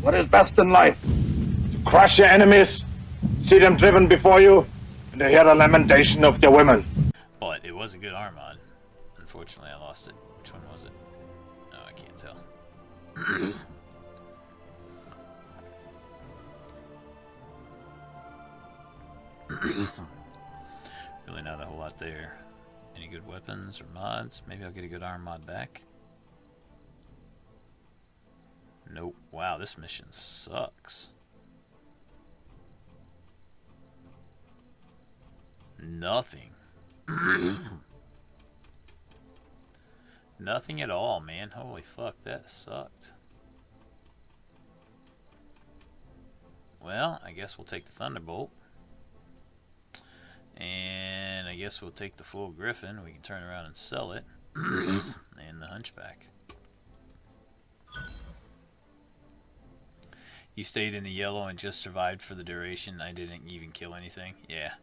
what is best in life? To crush your enemies, see them driven before you, and to hear the lamentation of their women. But it was a good arm mod. Unfortunately, I lost it. Which one was it? No, I can't tell. Really not a whole lot there. Any good weapons or mods? Maybe I'll get a good arm mod back. Nope. Wow, this mission sucks. Nothing. Nothing at all, man. Holy fuck, that sucked. Well, I guess we'll take the Thunderbolt. And I guess we'll take the full Griffin. We can turn around and sell it. And the Hunchback. You stayed in the yellow and just survived for the duration. I didn't even kill anything. Yeah.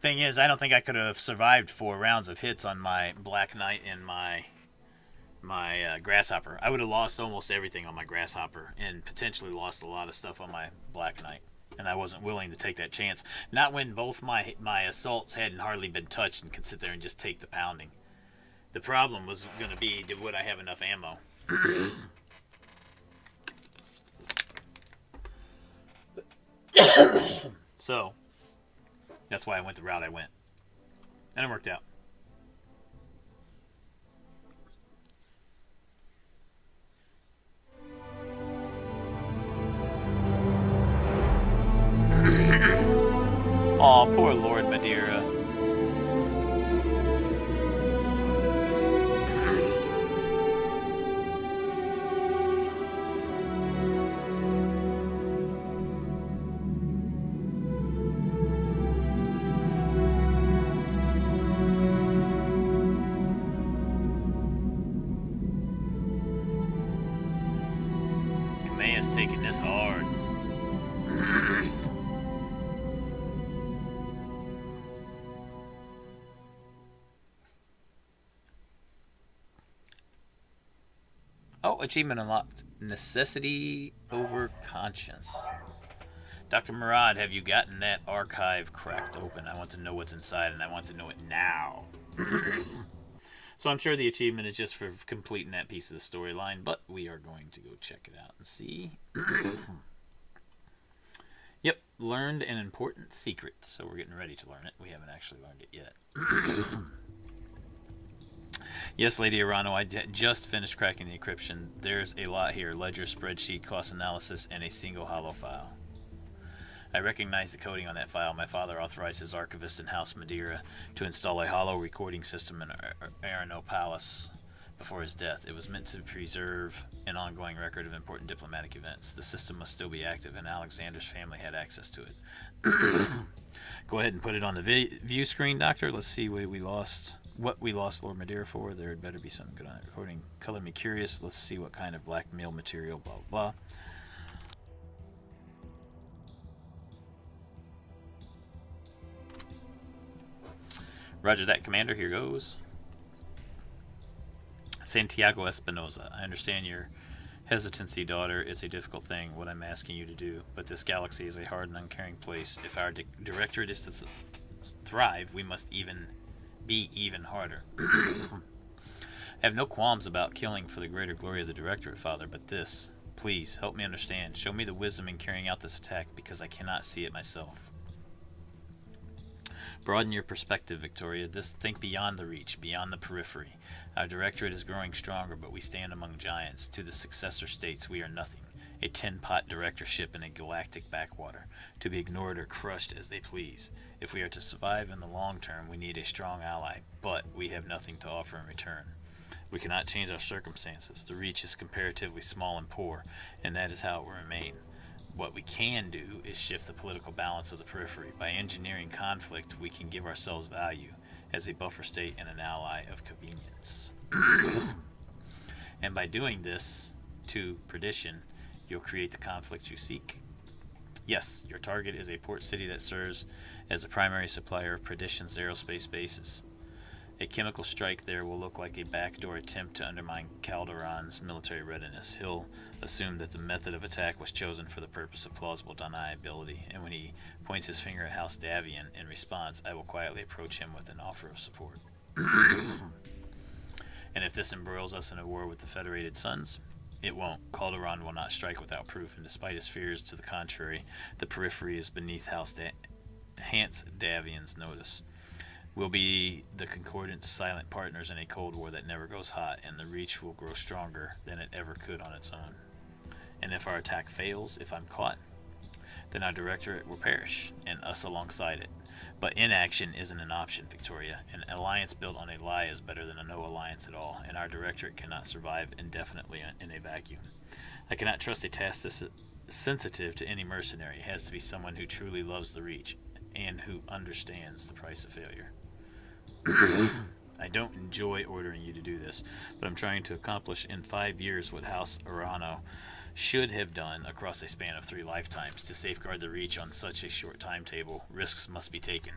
Thing is, I don't think I could have survived 4 rounds of hits on my Black Knight and my Grasshopper. I would have lost almost everything on my Grasshopper and potentially lost a lot of stuff on my Black Knight. And I wasn't willing to take that chance. Not when both my assaults hadn't hardly been touched and could sit there and just take the pounding. The problem was going to be, would I have enough ammo? So, that's why I went the route I went. And it worked out. Aw, poor Lord Madeira. Kamea's taking this hard. Oh, achievement unlocked. Necessity over conscience. Dr. Murad, have you gotten that archive cracked open? I want to know what's inside, and I want to know it now. So I'm sure the achievement is just for completing that piece of the storyline, but we are going to go check it out and see. Yep, learned an important secret, so we're getting ready to learn it. We haven't actually learned it yet. Yes, Lady Arano, I just finished cracking the encryption. There's a lot here. Ledger, spreadsheet, cost analysis, and a single hollow file. I recognize the coding on that file. My father authorized his archivist in House Madeira to install a hollow recording system in Arano Palace before his death. It was meant to preserve an ongoing record of important diplomatic events. The system must still be active, and Alexander's family had access to it. Go ahead and put it on the view screen, Doctor. Let's see what we lost Lord Madeira for. There had better be something good on it. Recording. Color me curious. Let's see what kind of blackmail material, blah, blah. Roger that, Commander. Here goes. Santiago Espinosa. I understand your hesitancy, daughter. It's a difficult thing, what I'm asking you to do. But this galaxy is a hard and uncaring place. If our directorate is to thrive, we must be even harder. I have no qualms about killing for the greater glory of the directorate, Father, but this, please, help me understand. Show me the wisdom in carrying out this attack, because I cannot see it myself. Broaden your perspective, Victoria. Think beyond the reach, beyond the periphery. Our directorate is growing stronger, but we stand among giants. To the successor states, we are nothing. A tin-pot directorship in a galactic backwater, to be ignored or crushed as they please. If we are to survive in the long term, we need a strong ally, but we have nothing to offer in return. We cannot change our circumstances. The reach is comparatively small and poor, and that is how it will remain. What we can do is shift the political balance of the periphery. By engineering conflict, we can give ourselves value as a buffer state and an ally of convenience. And by doing this to perdition, you'll create the conflict you seek. Yes, your target is a port city that serves as a primary supplier of perdition's aerospace bases. A chemical strike there will look like a backdoor attempt to undermine Calderon's military readiness. He'll assume that the method of attack was chosen for the purpose of plausible deniability, and when he points his finger at House Davian in response, I will quietly approach him with an offer of support. And if this embroils us in a war with the Federated Suns, it won't. Calderon will not strike without proof, and despite his fears to the contrary, the periphery is beneath Hance Davian's notice. We'll be the Concordant's silent partners in a Cold War that never goes hot, and the Reach will grow stronger than it ever could on its own. And if our attack fails, if I'm caught, then our directorate will perish, and us alongside it. But inaction isn't an option, Victoria. An alliance built on a lie is better than a no alliance at all, and our directorate cannot survive indefinitely in a vacuum. I cannot trust a task this sensitive to any mercenary. It has to be someone who truly loves the Reach, and who understands the price of failure. I don't enjoy ordering you to do this, but I'm trying to accomplish in 5 years what House Arano should have done across a span of 3 lifetimes. To safeguard the Reach on such a short timetable, risks must be taken,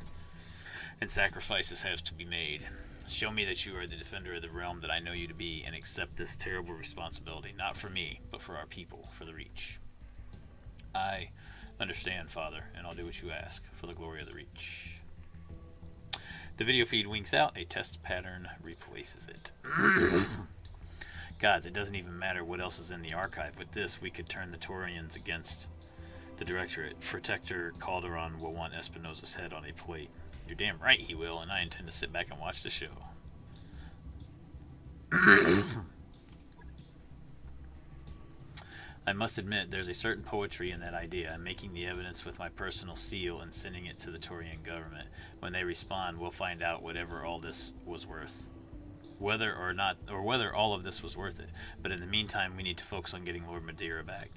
and sacrifices have to be made. Show me that you are the defender of the realm that I know you to be, and accept this terrible responsibility, not for me, but for our people, for the Reach. I understand, Father, and I'll do what you ask, for the glory of the Reach. The video feed winks out. A test pattern replaces it. Gods, it doesn't even matter what else is in the archive. With this, we could turn the Taurians against the Directorate. Protector Calderon will want Espinosa's head on a plate. You're damn right he will, and I intend to sit back and watch the show. I must admit, there's a certain poetry in that idea. I'm making the evidence with my personal seal and sending it to the Taurian government. When they respond, we'll find out whatever all this was worth. Whether all of this was worth it. But in the meantime, we need to focus on getting Lord Madeira back.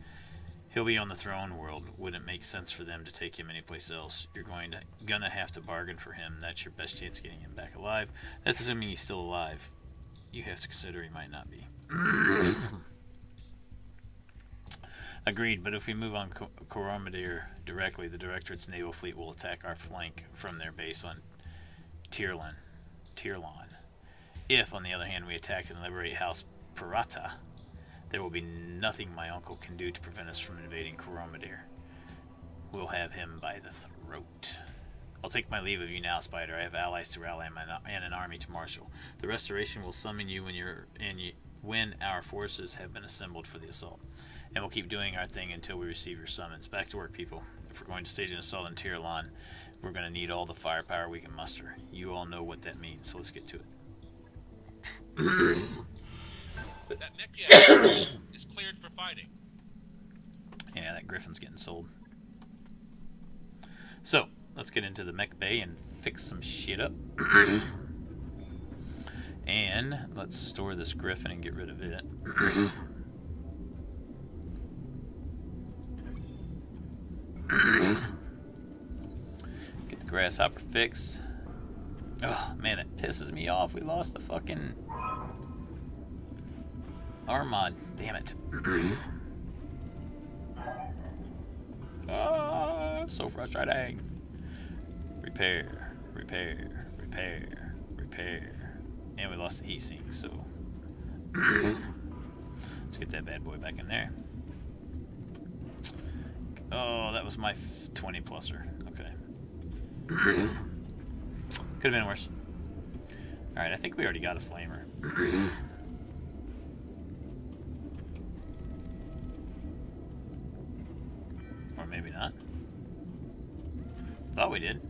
He'll be on the throne world. Wouldn't make sense for them to take him anyplace else. You're gonna have to bargain for him. That's your best chance of getting him back alive. That's assuming he's still alive. You have to consider he might not be. Agreed, but if we move on Coromandel directly, the Directorate's naval fleet will attack our flank from their base on Tirlon. If, on the other hand, we attack and liberate House Pirata, there will be nothing my uncle can do to prevent us from invading Coromandel. We'll have him by the throat. I'll take my leave of you now, Spider. I have allies to rally and an army to marshal. The Restoration will summon you when our forces have been assembled for the assault. And we'll keep doing our thing until we receive your summons. Back to work, people. If we're going to stage an assault on Tirlon, we're going to need all the firepower we can muster. You all know what that means, so let's get to it. That Nekia is cleared for fighting. Yeah, that Griffin's getting sold. So, let's get into the mech bay and fix some shit up. And let's store this Griffin and get rid of it. Get the grasshopper fixed. Oh man, it pisses me off. We lost the fucking Armad. Damn it. So frustrating. Repair. And we lost the heat sink, so let's get that bad boy back in there. Oh, that was my 20 pluser. Okay. Could have been worse. Alright, I think we already got a flamer. Or maybe not. Thought we did.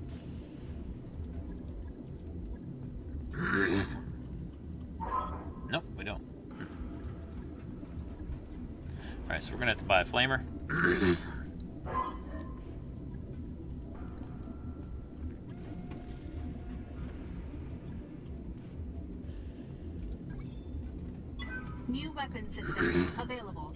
Nope, we don't. Alright, so we're gonna have to buy a flamer. New weapon system available.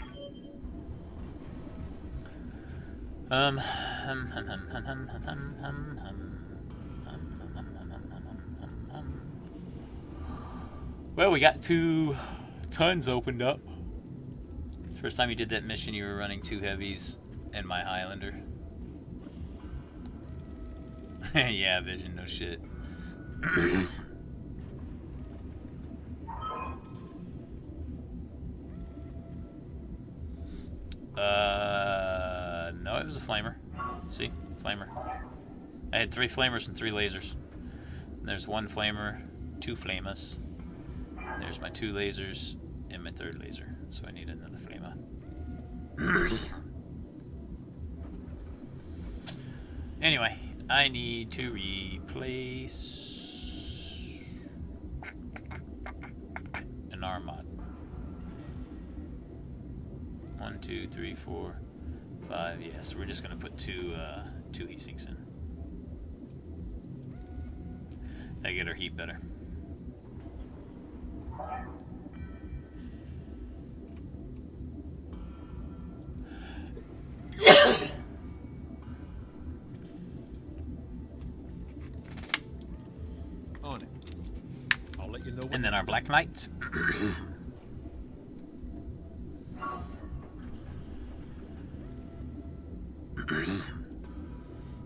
Well, we got 2 tons opened up. First time you did that mission, you were running 2 heavies and my Highlander. Yeah, Vision, no shit. No, it was a flamer. See? Flamer. I had 3 flamers and 3 lasers. And there's 1 flamer, 2 flamers. There's my 2 lasers and my 3rd laser. So I need another flamer. Anyway, I need to replace an arm mod. 1, 2, 3, 4, 5. Yes, we're just gonna put two heat sinks in. That get our heat better. On it. I'll let you know when. And then our Black Knights.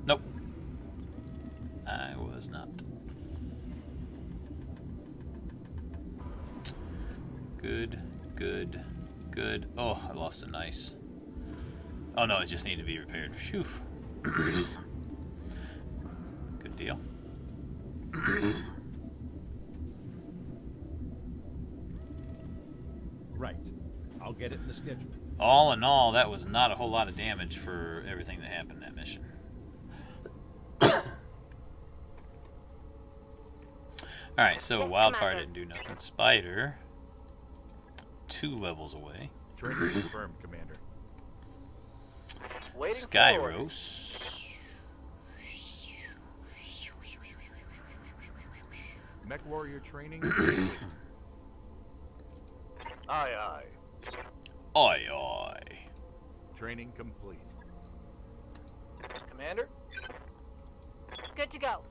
Nope. I was not. Good, good, good. Oh, I lost a nice. Oh no, it just needed to be repaired. Phew. Good deal. Right. I'll get it in the schedule. All in all, that was not a whole lot of damage for everything that happened in that mission. Alright, so Yes, Wildfire Commander. didn't do nothing. Spider, 2 levels away. Training confirmed, Commander. Waiting for Skyros, Mech warrior training complete. Aye, aye. Oi oi. Training complete. Commander? Good to go.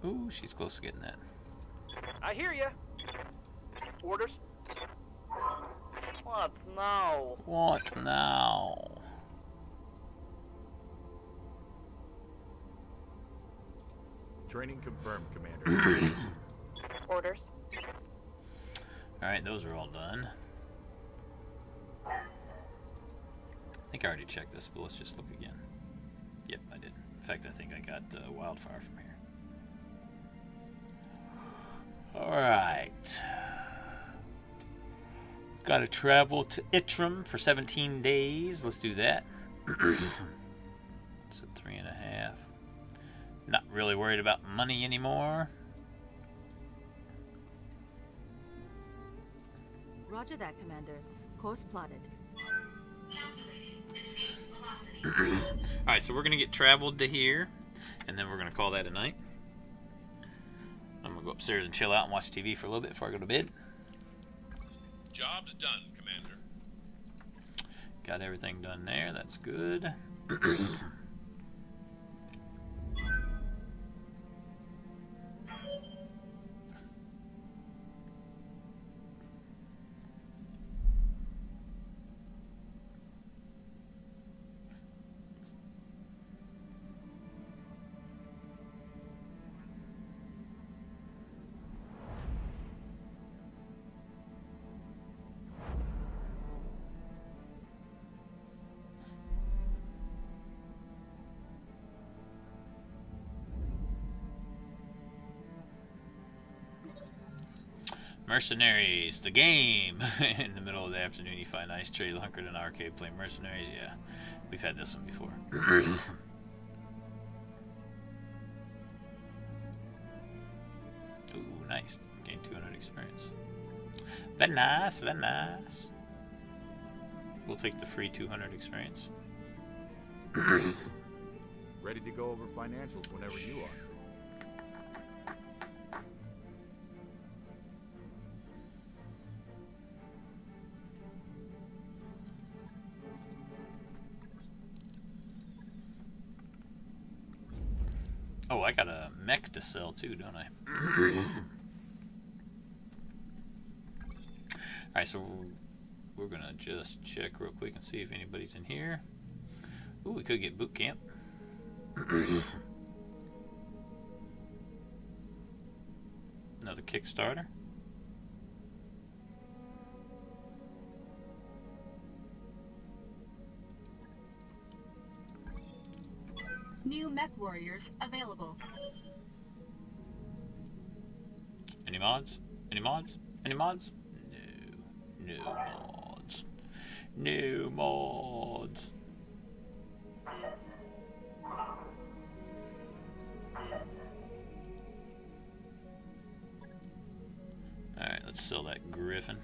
Ooh, she's close to getting that. I hear ya. Orders? What now? What now? Training confirmed, Commander. Orders. Alright, those are all done. I think I already checked this, but let's just look again. Yep, I did. In fact, I think I got Wildfire from here. Alright. Gotta travel to Itram for 17 days. Let's do that. It's at 3.5. Not really worried about money anymore. Roger that, Commander. Course plotted. Alright, so we're going to get traveled to here, and then we're going to call that a night. I'm going to go upstairs and chill out and watch TV for a little bit before I go to bed. Job's done, Commander. Got everything done there. That's good. Mercenaries, the game. In the middle of the afternoon, you find ice trade hunkered in arcade playing Mercenaries. Yeah, we've had this one before. Ooh, nice. Gain 200 experience. Very nice, very nice. We'll take the free 200 experience. Ready to go over financials whenever you are. Oh, I got a mech to sell too, don't I? Alright, so we're gonna just check real quick and see if anybody's in here. Ooh, we could get boot camp. Another Kickstarter. New mech warriors available. Any mods? Any mods? Any mods? No. No mods. No mods. Alright, let's sell that Griffin.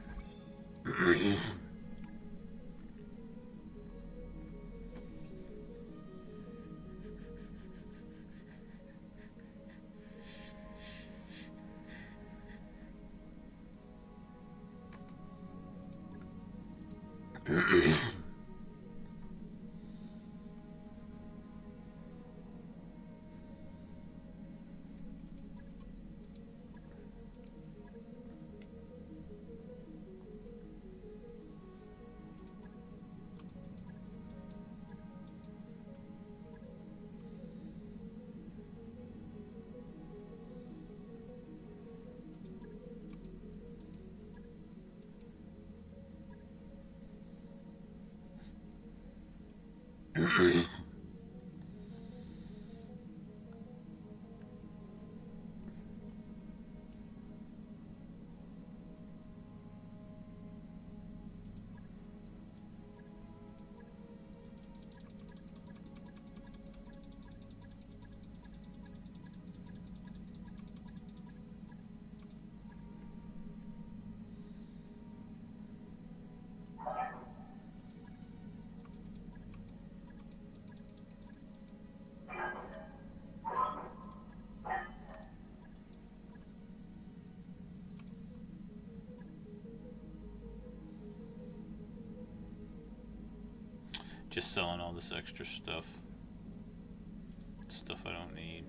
Just selling all this extra stuff. Stuff I don't need.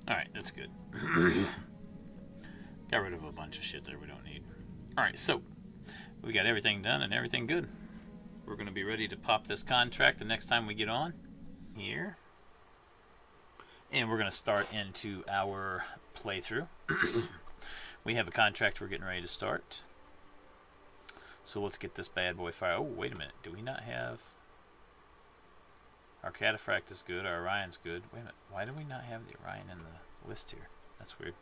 Alright, that's good. Got rid of a bunch of shit there we don't need. Alright, so we got everything done and everything good. We're going to be ready to pop this contract the next time we get on here. And we're going to start into our playthrough. We have a contract we're getting ready to start. So let's get this bad boy fired. Oh, wait a minute. Do we not have... Our Cataphract is good. Our Orion's good. Wait a minute. Why do we not have the Orion in the list here? That's weird.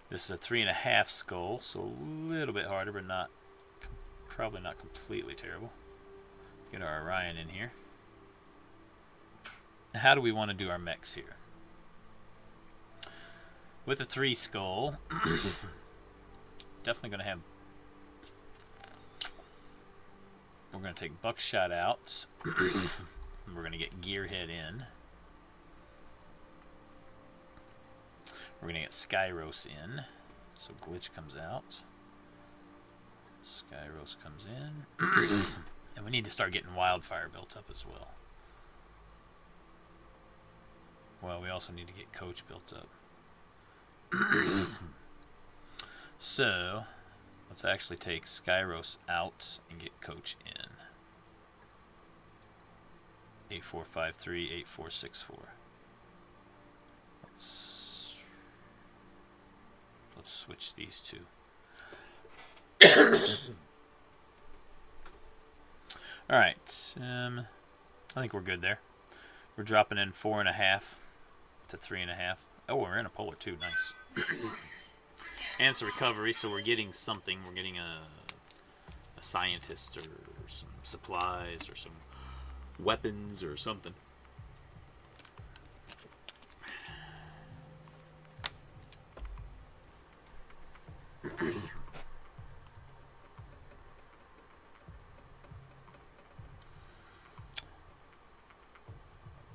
This is a 3.5 skull, so a little bit harder, but not probably not completely terrible. Get our Orion in here. How do we want to do our mechs here? With a 3 skull, definitely going to have... We're going to take Buckshot out. We're going to get Gearhead in. We're going to get Skyros in. So Glitch comes out. Skyros comes in. And we need to start getting Wildfire built up as well. Well, we also need to get Coach built up. So... let's actually take Skyros out and get Coach in. 8453, 8464. Let's switch these two. Alright, I think we're good there. We're dropping in 4.5 to 3.5. Oh, we're in a polar too, nice. And it's a recovery, so we're getting something. We're getting a scientist or some supplies or some weapons or something.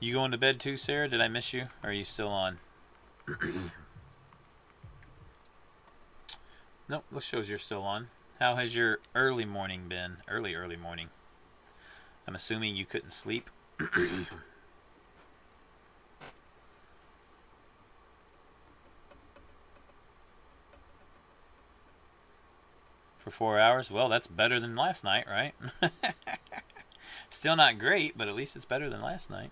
You going to bed too, Sarah? Did I miss you? Or are you still on? Nope, this shows you're still on. How has your early morning been? Early morning. I'm assuming you couldn't sleep. For 4 hours? Well, that's better than last night, right? Still not great, but at least it's better than last night.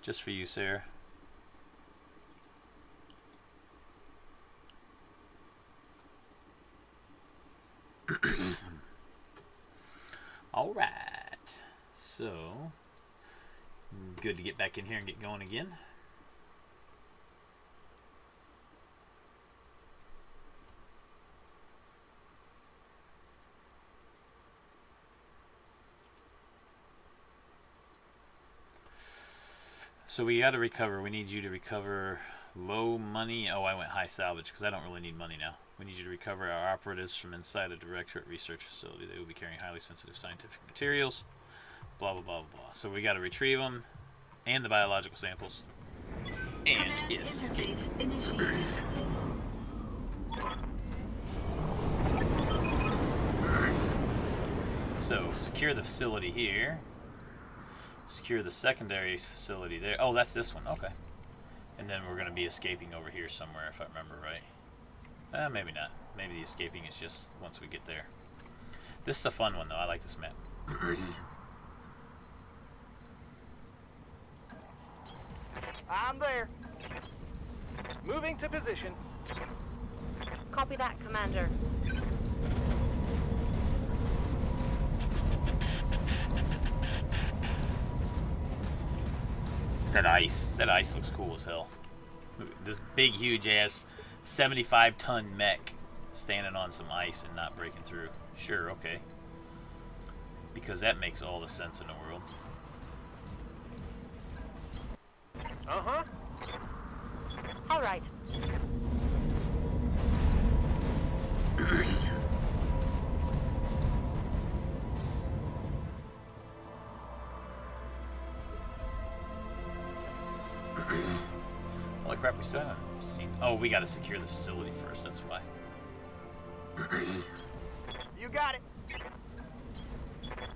Just for you, Sarah. All right. So, good to get back in here and get going again. So we got to recover. We need you to recover low money. Oh, I went high salvage because I don't really need money now. We need you to recover our operatives from inside a directorate research facility. They will be carrying highly sensitive scientific materials. Blah, blah, blah, blah, blah. So we got to retrieve them and the biological samples. And Command escape. interface initiated. So secure the facility here. Secure the secondary facility there. Oh, that's this one. Okay. And then we're going to be escaping over here somewhere, if I remember right. Maybe not. Maybe the escaping is just once we get there. This is a fun one, though. I like this map. I'm there. Moving to position. Copy that, Commander. That ice looks cool as hell. Look at this big, huge ass 75-ton mech standing on some ice and not breaking through. Sure, okay. Because that makes all the sense in the world. Uh-huh. All right. Holy crap, we still haven't seen... Oh, we gotta secure the facility first, that's why. You got it.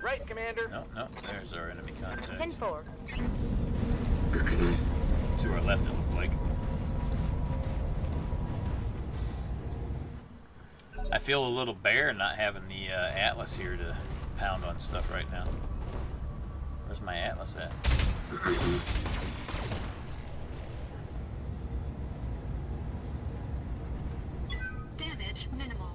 Right, Commander. No, there's our enemy contact. 10-4. To our left, it looked like. I feel a little bare not having the Atlas here to pound on stuff right now. Where's my Atlas at? Damage minimal.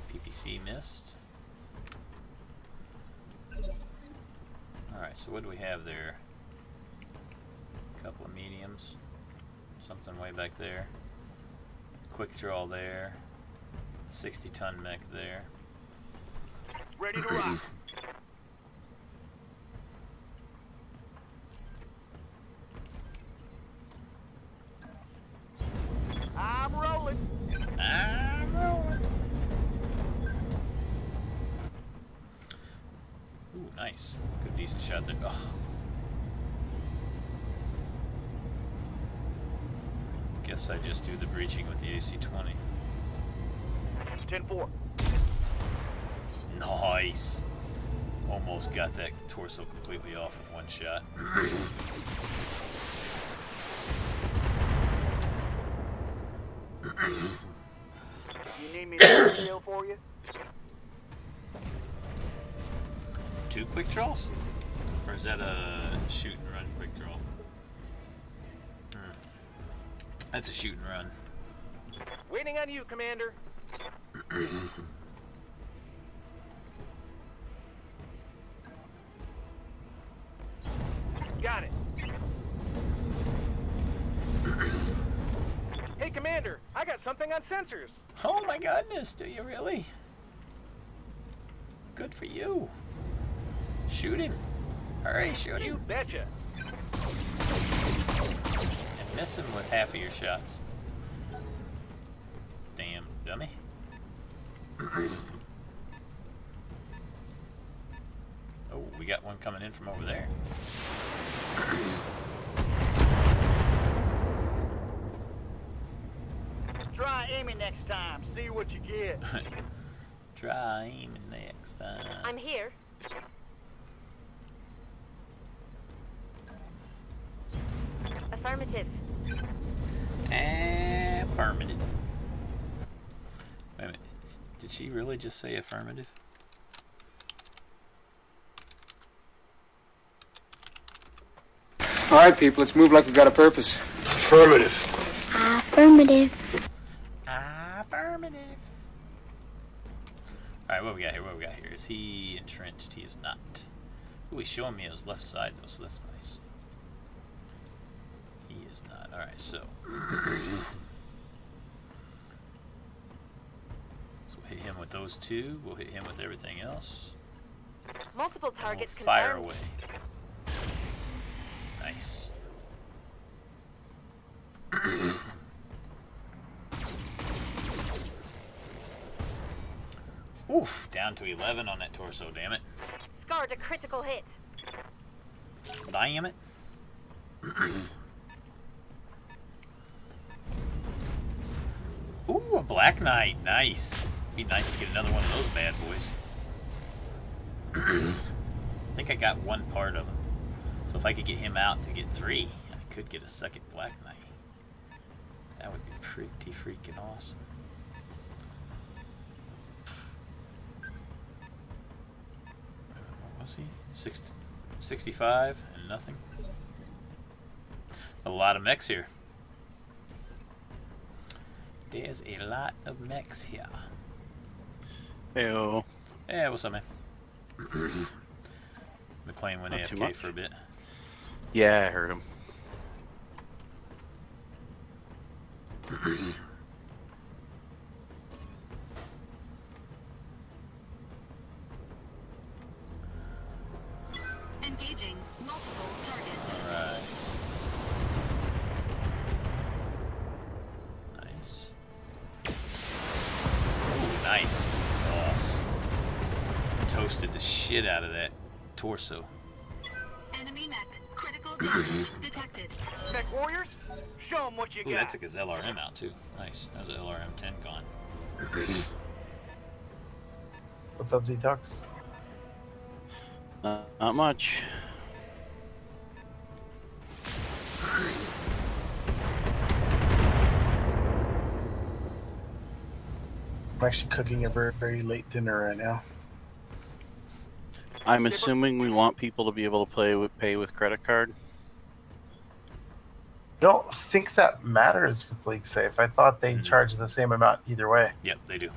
PPC missed. Alright, so what do we have there? A couple of mediums. Something way back there. Quick draw there. 60-ton mech there. Ready to rock. I'm rolling. I'm rolling. Ooh, nice. Good, decent shot there. Oh. Guess I just do the breaching with the AC-20. 10-4. Nice. Almost got that torso completely off with one shot. You need me to kill for you? 2 quick draws? Or is that a shoot and run quick draw? That's a shoot and run. Waiting on you, Commander. Got it. Hey, Commander, I got something on sensors. Oh my goodness, do you really? Good for you. Shoot him. Hurry, shoot You him. betcha. And miss him with half of your shots. dummy. Oh, we got one coming in from over there. Try aiming next time. See what you get. Try aiming next time. I'm here. Affirmative. Affirmative. Wait a minute. Did she really just say affirmative? All right, people, let's move like we've got a purpose. Affirmative. Affirmative. Affirmative. Alright, what we got here? What we got here? Is he entrenched? He is not. Ooh, he's showing me his left side though, so that's nice. He is not. Alright, so. So we'll hit him with those two. We'll hit him with everything else. Multiple And targets we'll fire confirmed. away. Nice. Oof, down to 11 on that torso, damn it. Scored a critical hit. Damn it. Ooh, a Black Knight, nice. Be nice to get another one of those bad boys. I think I got one part of him. So if I could get him out to get 3, I could get a second Black Knight. That would be pretty freaking awesome. What was he? 65 and nothing. A lot of mechs here. There's a lot of mechs here. Heyo. Hey, what's up, man? McLean went Not too AFK much. for a bit. Yeah, I heard him. Engaging multiple targets. Right. Nice. Ooh, nice. Boss. Toasted the shit out of that torso. Enemy mech. Critical damage detected. Mech warriors, show them what you Ooh, got. that took his LRM out too. Nice. That was an LRM 10 gone. What's up, Detox? Not much. I'm actually cooking a very, very late dinner right now. I'm assuming we want people to be able to pay with credit card. I don't think that matters with League Safe. I thought they charge the same amount either way. Yep, they do.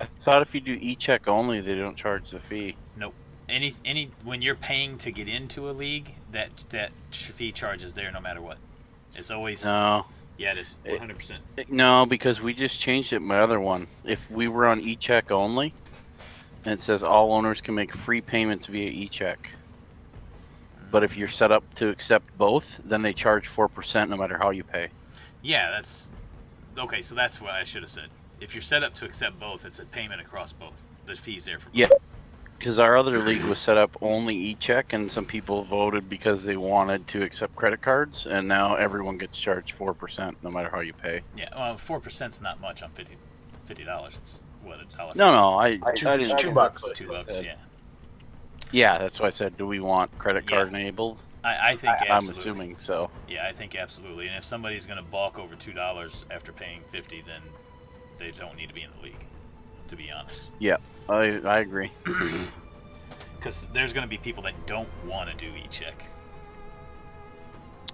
I thought if you do e-check only, they don't charge the fee. Nope. When you're paying to get into a league, that fee charge is there no matter what. It's always. No. Yeah, it is. 100%. No, because we just changed it in my other one. If we were on e-check only, and it says all owners can make free payments via e-check. But if you're set up to accept both, then they charge 4% no matter how you pay. Yeah, that's okay. So that's what I should have said. If you're set up to accept both, it's a payment across both. The fee's there for both. Yeah, because our other league was set up only e-check, and some people voted because they wanted to accept credit cards, and now everyone gets charged 4% no matter how you pay. Yeah, well, 4%'s not much on $50. It's what, $1? No, I didn't. $2. $2, yeah. Yeah, that's why I said, do we want credit card enabled? I think I'm absolutely. assuming so. Yeah, I think absolutely. And if somebody's going to balk over $2 after paying $50, then they don't need to be in the league, to be honest. Yeah, I agree. Because there's going to be people that don't want to do e-check.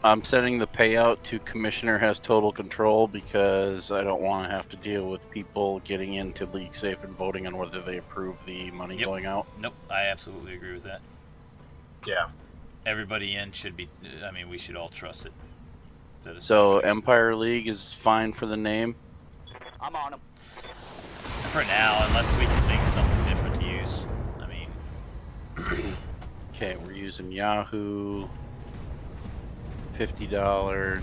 I'm setting the payout to Commissioner has total control because I don't want to have to deal with people getting into League Safe and voting on whether they approve the money going out. Nope, I absolutely agree with that. Yeah. Everybody in should be, I mean, we should all trust it. So Empire League is fine for the name? I'm on them. For now, unless we can think of something different to use. I mean... Okay, we're using Yahoo. $50.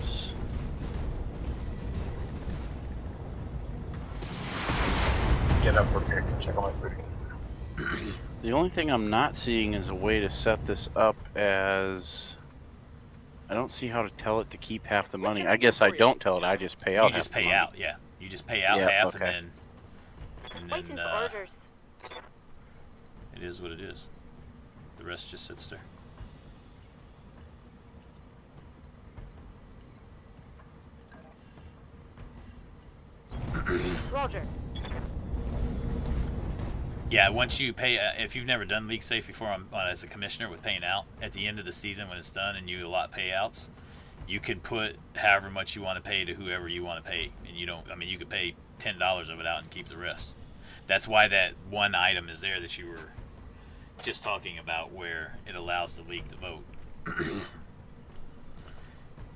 get up real quick and check on my food again. The only thing I'm not seeing is a way to set this up as... I don't see how to tell it to keep half the money. I guess I don't tell it, I just pay out You just half the pay money. out, yeah. You just pay out Yeah, half okay. and Waiting then for orders. it is what it is. The rest just sits there. Roger. Yeah, once you pay, if you've never done League Safe before as a commissioner with paying out, at the end of the season when it's done and you allot payouts, you can put however much you want to pay to whoever you want to pay. And you don't, I mean, you could pay $10 of it out and keep the rest. That's why that one item is there that you were just talking about where it allows the league to vote.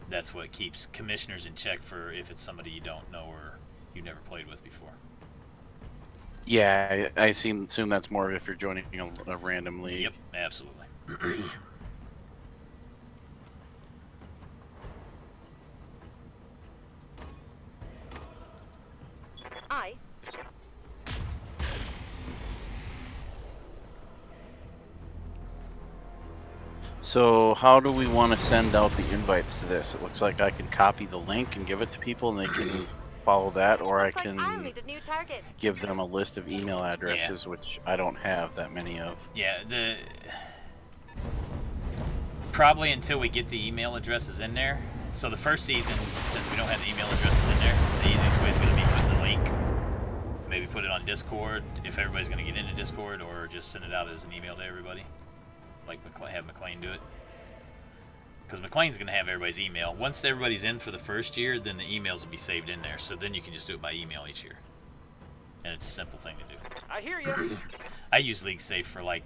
That's what keeps commissioners in check for if it's somebody you don't know or you've never played with before. Yeah, I assume that's more if you're joining a random league. Yep, absolutely. Aye. So how do we want to send out the invites to this? It looks like I can copy the link and give it to people and they can follow that, or I Looks like can I'll need a new target. give them a list of email addresses, which I don't have that many of. Yeah, probably until we get the email addresses in there. So the first season, since we don't have the email addresses in there, the easiest way is going to be putting the link. Maybe put it on Discord if everybody's going to get into Discord, or just send it out as an email to everybody. Like have McLean do it. Because McLean's going to have everybody's email. Once everybody's in for the first year, then the emails will be saved in there. So then you can just do it by email each year. And it's a simple thing to do. I hear you. I use League Safe for like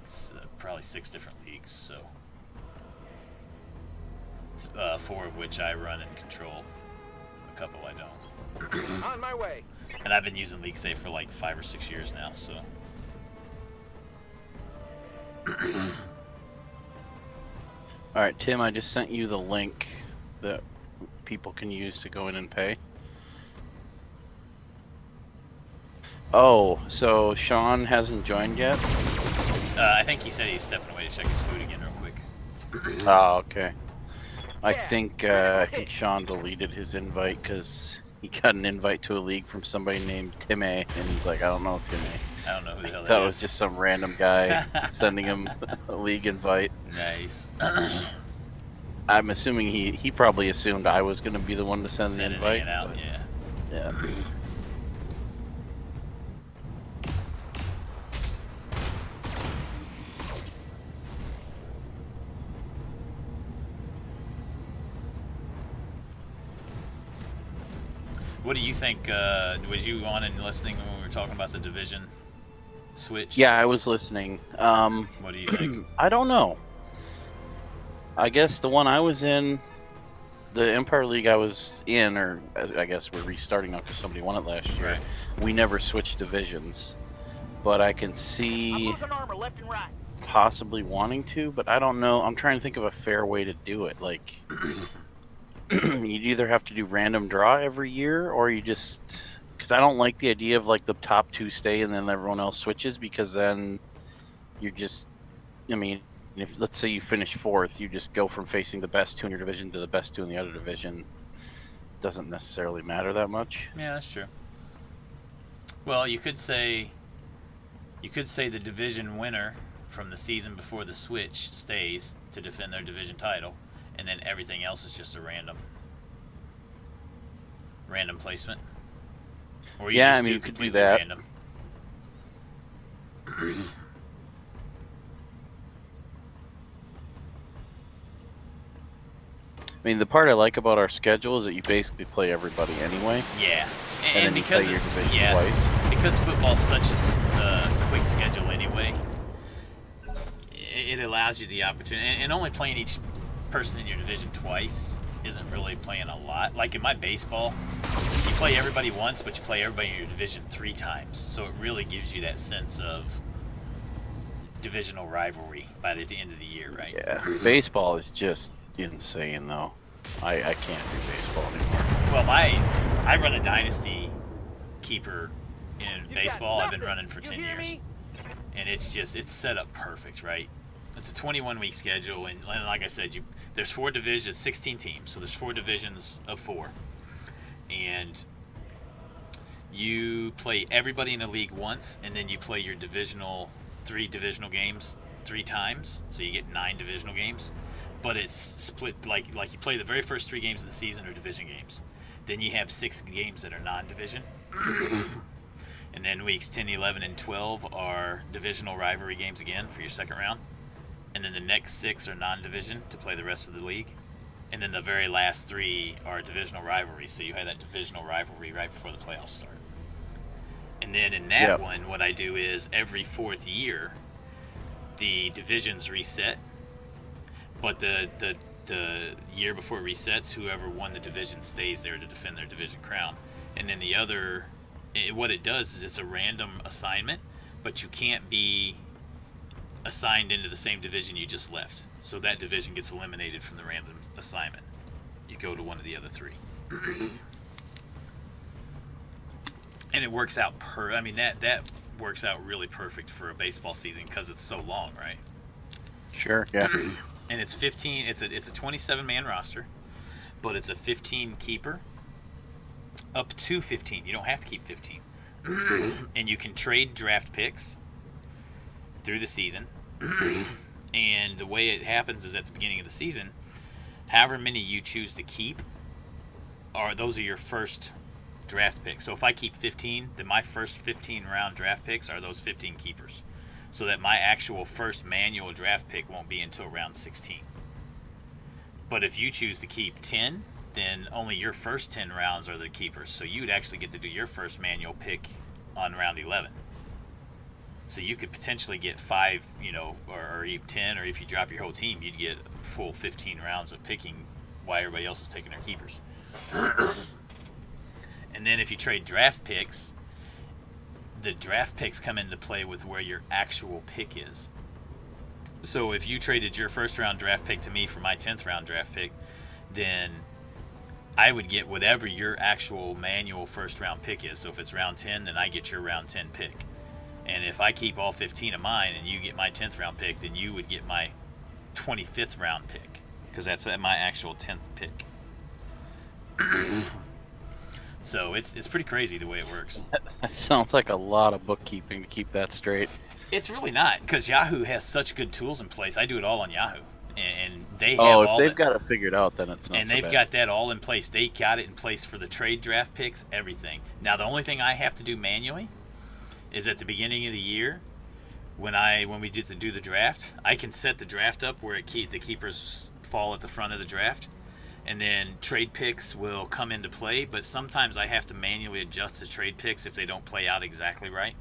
probably 6 different leagues, so 4 of which I run and control. A couple I don't. On my way. And I've been using League Safe for like 5 or 6 years now, so. Alright, Tim, I just sent you the link that people can use to go in and pay. Oh, so Sean hasn't joined yet? I think he said he's stepping away to check his food again real quick. Oh, okay. I think Sean deleted his invite because he got an invite to a league from somebody named Timmy, and he's like, I don't know Timmy. I don't know who the hell that is. That was just some random guy sending him a league invite. Nice. I'm assuming he probably assumed I was going to be the one to send the invite. Out, yeah. Yeah. What do you think? Was you on and listening when we were talking about the division switch? Yeah, I was listening. What do you think? I don't know. I guess the one I was in, the Empire League I was in, or I guess we're restarting now because somebody won it last year. Right. We never switched divisions, but I can see I'm losing armor left and right. possibly wanting to, but I don't know. I'm trying to think of a fair way to do it. Like, you'd either have to do random draw every year, or you just, because I don't like the idea of like the top 2 stay and then everyone else switches, because then you're just, I mean, if let's say you finish 4th, you just go from facing the best 2 in your division to the best 2 in the other division. Doesn't necessarily matter that much. Yeah, that's true. Well, you could say the division winner from the season before the switch stays to defend their division title, and then everything else is just a random placement. Or you Yeah, just I mean, do you could do completely that. random. I mean, the part I like about our schedule is that you basically play everybody anyway. Yeah, And and then you because play your it's division twice. because football's such a quick schedule anyway, it allows you the opportunity. And only playing each person in your division twice isn't really playing a lot. Like in my baseball, you play everybody once, but you play everybody in your division 3 times. So it really gives you that sense of divisional rivalry by the end of the year, right? Yeah, baseball is just insane though. I can't do baseball anymore. Well, I run a dynasty keeper in baseball, I've been running for 10 years. And it's set up perfect, right? It's a 21-week schedule, and like I said, there's 4 divisions, 16 teams, so there's 4 divisions of 4. And you play everybody in the league once, and then you play your 3 divisional games 3 times, so you get 9 divisional games. But it's split like you play the very first 3 games of the season are division games. Then you have 6 games that are non-division. And then weeks 10, 11, and 12 are divisional rivalry games again for your second round. And then the next 6 are non-division to play the rest of the league. And then the very last 3 are divisional rivalries, so you have that divisional rivalry right before the playoffs start. And then in that one, what I do is every 4th year, the divisions reset. But the year before it resets, whoever won the division stays there to defend their division crown. And then what it does is it's a random assignment, but you can't be assigned into the same division you just left. So that division gets eliminated from the random assignment. You go to one of the other 3. And it works out that works out really perfect for a baseball season because it's so long, right? Sure, yeah. And it's 15. It's a 27-man roster, but it's a 15 keeper. Up to 15. You don't have to keep 15. And you can trade draft picks through the season. And the way it happens is at the beginning of the season, however many you choose to keep, those are your first draft picks. So if I keep 15, then my first 15-round draft picks are those 15 keepers. So that my actual first manual draft pick won't be until round 16. But if you choose to keep 10, then only your first 10 rounds are the keepers. So you'd actually get to do your first manual pick on round 11. So you could potentially get 5, or 10, or if you drop your whole team, you'd get a full 15 rounds of picking while everybody else is taking their keepers. And then if you trade draft picks, the draft picks come into play with where your actual pick is. So if you traded your first round draft pick to me for my 10th round draft pick, then I would get whatever your actual manual first round pick is. So if it's round 10, then I get your round 10 pick. And if I keep all 15 of mine and you get my 10th round pick, then you would get my 25th round pick, because that's my actual 10th pick. So it's pretty crazy the way it works. That sounds like a lot of bookkeeping to keep that straight. It's really not, because Yahoo has such good tools in place. I do it all on Yahoo, and they have all. If they've got it figured out, then it's not. And so they've bad. got that all in place. They got it in place for the trade draft picks, everything. Now the only thing I have to do manually is at the beginning of the year, when we do the draft, I can set the draft up where the keepers fall at the front of the draft. And then trade picks will come into play, but sometimes I have to manually adjust the trade picks if they don't play out exactly right.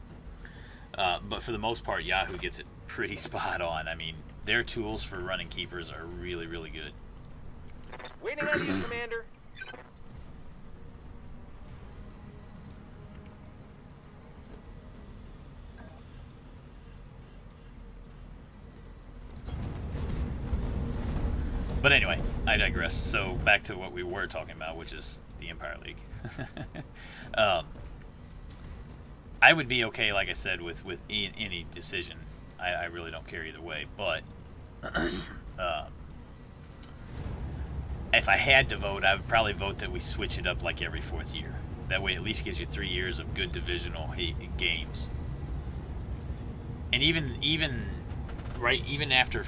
But for the most part, Yahoo gets it pretty spot on. I mean, their tools for running keepers are really, really good. Waiting on you, Commander. But anyway, I digress. So back to what we were talking about, which is the Empire League. I would be okay, like I said, with any decision. I really don't care either way. But if I had to vote, I would probably vote that we switch it up like every 4th year. That way, at least gives you 3 years of good divisional games. And even after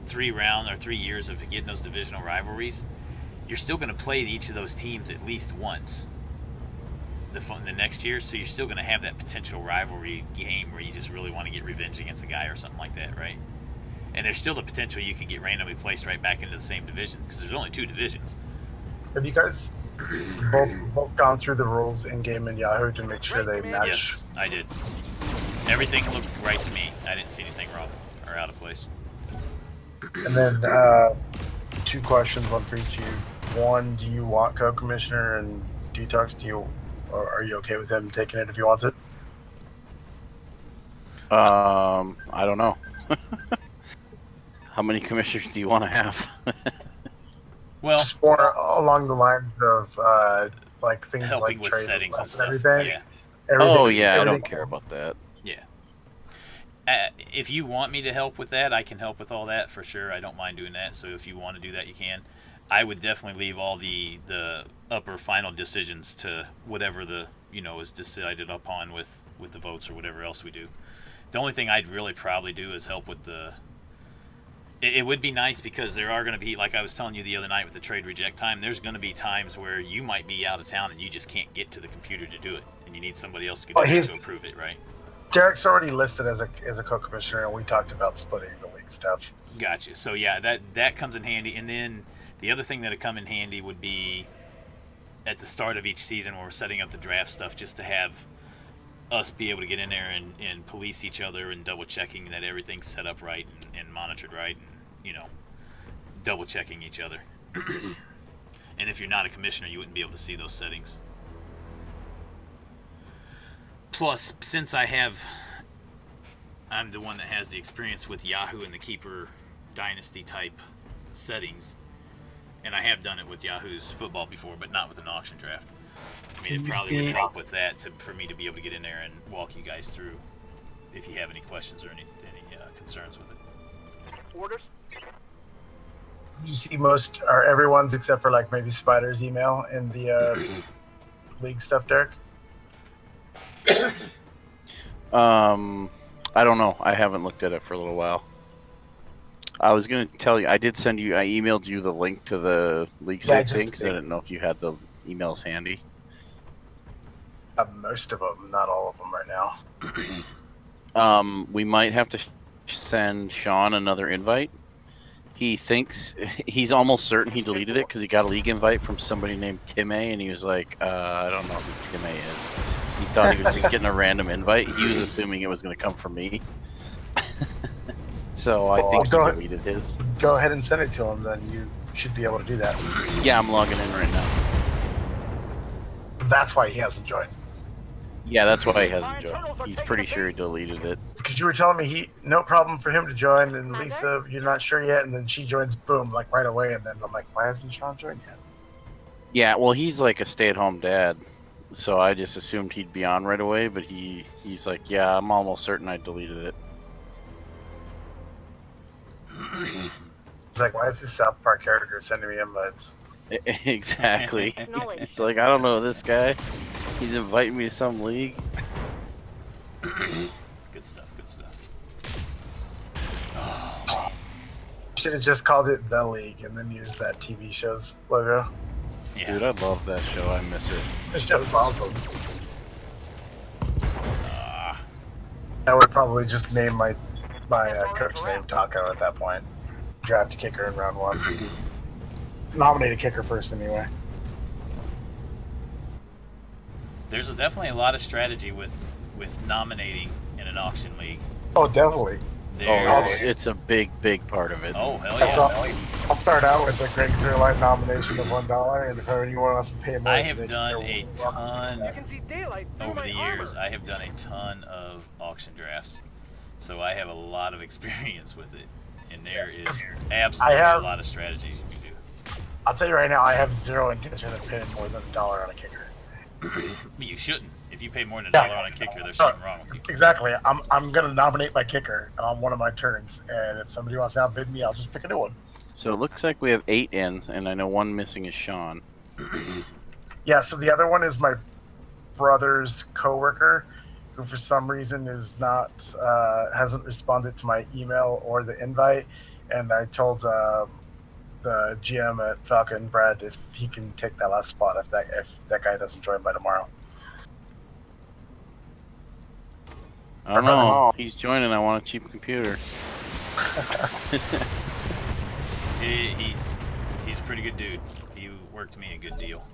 3 years of getting those divisional rivalries, you're still going to play each of those teams at least once the next year, so you're still going to have that potential rivalry game where you just really want to get revenge against a guy or something like that, right? And there's still the potential you could get randomly placed right back into the same division, because there's only 2 divisions. Have you guys both gone through the rules in game and Yahoo to make sure they match? Yes, I did. Everything looked right to me. I didn't see anything wrong or out of place. And then 2 questions, one for each of you. One, do you want co-commissioner and Detox? Or are you okay with him taking it if he wants it? I don't know. How many commissioners do you want to have? Well, just more along the lines of like things helping like with trade settings and and stuff. everything. Yeah. Oh yeah, I don't care about that. Yeah. If you want me to help with that, I can help with all that for sure. I don't mind doing that. So if you want to do that, you can. I would definitely leave all the upper final decisions to whatever the is decided upon with the votes or whatever else we do. The only thing I'd really probably do is help with the. It would be nice because there are going to be, like I was telling you the other night with the trade reject time, there's going to be times where you might be out of town and you just can't get to the computer to do it, and you need somebody else to to approve it, right? Derek's already listed as a co-commissioner, and we talked about splitting the league stuff. Gotcha. So yeah, that comes in handy, and then the other thing that'd come in handy would be at the start of each season when we're setting up the draft stuff, just to have us be able to get in there and police each other and double checking that everything's set up right and monitored right, and double checking each other. And if you're not a commissioner, you wouldn't be able to see those settings. Plus, since I'm the one that has the experience with Yahoo and the Keeper Dynasty type settings, and I have done it with Yahoo's football before, but not with an auction draft. I mean, it probably would help with that for me to be able to get in there and walk you guys through if you have any questions or any concerns with it. Orders? You see most or everyone's except for like maybe Spider's email in the league stuff, Derek? I don't know. I haven't looked at it for a little while. I was going to tell you, I emailed you the link to the league site thing because I didn't know if you had the emails handy. Most of them, not all of them right now. We might have to send Sean another invite. He's almost certain he deleted it because he got a league invite from somebody named Tim A, and he was like, I don't know who Tim A is. He thought he was just getting a random invite. He was assuming it was going to come from me. So I think he deleted his. Go ahead and send it to him, then you should be able to do that. Yeah, I'm logging in right now. That's why he hasn't joined. Yeah, that's why he hasn't joined. He's pretty sure he deleted it. Because you were telling me no problem for him to join, and Lisa, you're not sure yet, and then she joins, boom, like right away, and then I'm like, why hasn't Sean joined yet? Yeah, well, he's like a stay-at-home dad, so I just assumed he'd be on right away, but he's like, yeah, I'm almost certain I deleted it. It's like, why is this South Park character sending me invites? Exactly. It's like, I don't know this guy. He's inviting me to some league. Good stuff, good stuff. Oh, should have just called it The League and then used that TV show's logo. Yeah. Dude, I love that show. I miss it. The show's awesome. I would probably just name my coach name Taco at that point. Draft a kicker in round 1. Nominate a kicker first, anyway. There's definitely a lot of strategy with nominating in an auction league. Oh, definitely. It's a big part of it. Oh, hell yeah. I'll start out with the Greg Zerline nomination of $1, and if anyone wants to pay more, I have done a ton over the years. I have done a ton of auction drafts, so I have a lot of experience with it, and there is absolutely a lot of strategies you can do. I'll tell you right now, I have zero intention of paying more than $1 on a kicker. But you shouldn't. If you pay more than $1 on a kicker, there's something wrong with you. Exactly. I'm gonna nominate my kicker on one of my turns, and if somebody wants to outbid me, I'll just pick a new one. So it looks like we have 8 ins, and I know one missing is Sean. Yeah. So the other one is my brother's coworker, who for some reason is not hasn't responded to my email or the invite, and I told the GM at Falcon, Brad, if he can take that last spot if that guy doesn't join by tomorrow. I don't know. He's joining. I want a cheap computer. He's a pretty good dude. He worked me a good deal.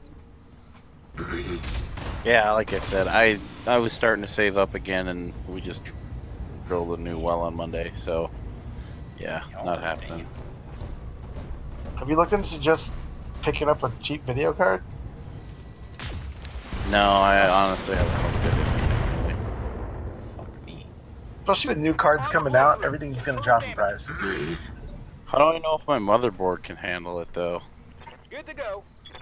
Yeah, like I said, I was starting to save up again, and we just drilled a new well on Monday. So, yeah, not happening. Have you looked into just picking up a cheap video card? No, I honestly haven't looked at it. Especially with new cards coming out, everything's gonna drop in price. How do I know if my motherboard can handle it, though? Good to go. I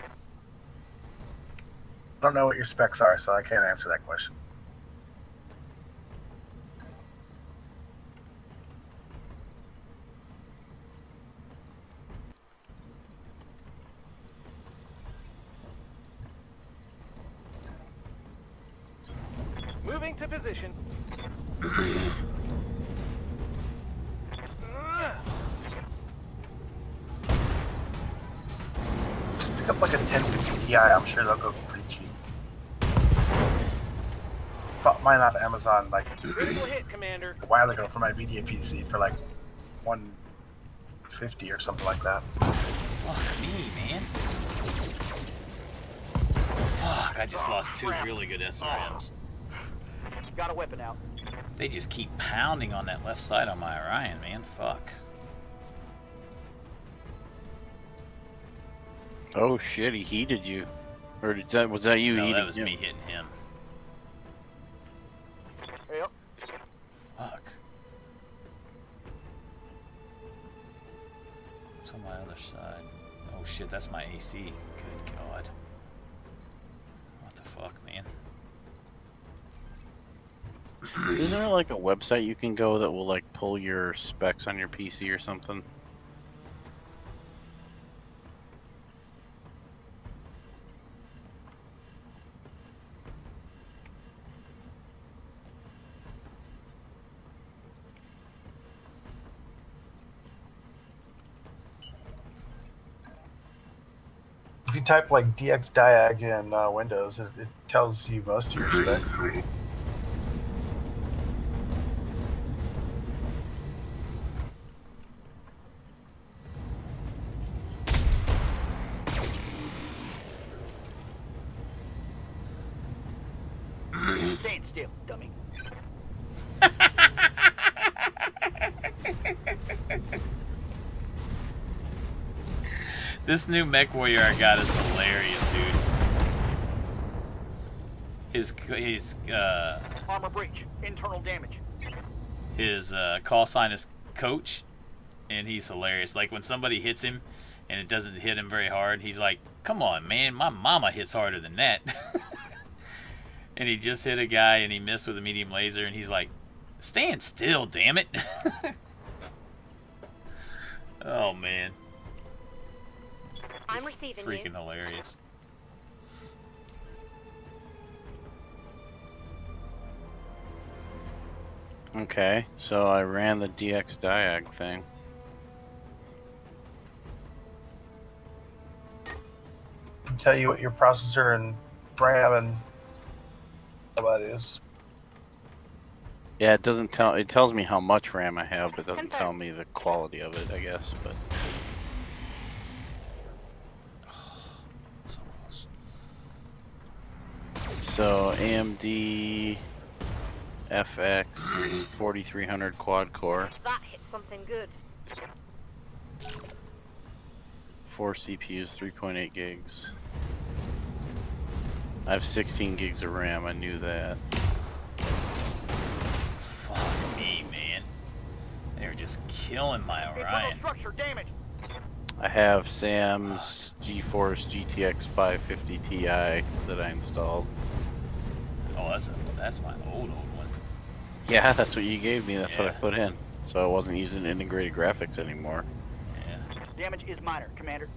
don't know what your specs are, so I can't answer that question. Moving to position. Just pick up like a 1050 Ti. I'm sure they'll go pretty cheap. Bought mine off Amazon like Critical hit, Commander. a while ago for my media PC for like 150 or something like that. Fuck me, man. Fuck, I just lost 2 really good SRMs. Got a weapon out. They just keep pounding on that left side on my Orion, man. Fuck. Oh shit, he heated you. Or was that you No, heating that was him? me hitting him. Yep. Fuck. What's on my other side? Oh shit, that's my AC. Good God. What the fuck, man? Isn't there like a website you can go that will like pull your specs on your PC or something? If you type like DX Diag in Windows, it tells you most of your specs. Stand still, dummy. This new mech warrior I got is hilarious, dude. His Armor breach. Internal damage. his call sign is Coach, and he's hilarious. Like when somebody hits him and it doesn't hit him very hard, he's like, "Come on, man, my mama hits harder than that." And he just hit a guy and he missed with a medium laser, and he's like, "Stand still, damn it." Oh man, I'm receiving freaking you. hilarious. Okay, so I ran the DX Diag thing. Tell you what your processor and RAM and all that is. Yeah, it doesn't tell. It tells me how much RAM I have, but doesn't tell me the quality of it, I guess. But so AMD FX 4300 quad core, That hit something good. 4 CPUs, 3.8 gigs. I have 16 gigs of RAM. I knew that. Fuck me, man. They're just killing my Internal Orion. structure damage. I have Sam's GeForce GTX 550 Ti that I installed. Oh, that's my old one. Yeah, that's what you gave me. That's what I Yeah. put in. So I wasn't using integrated graphics anymore. Yeah. Damage is minor, Commander.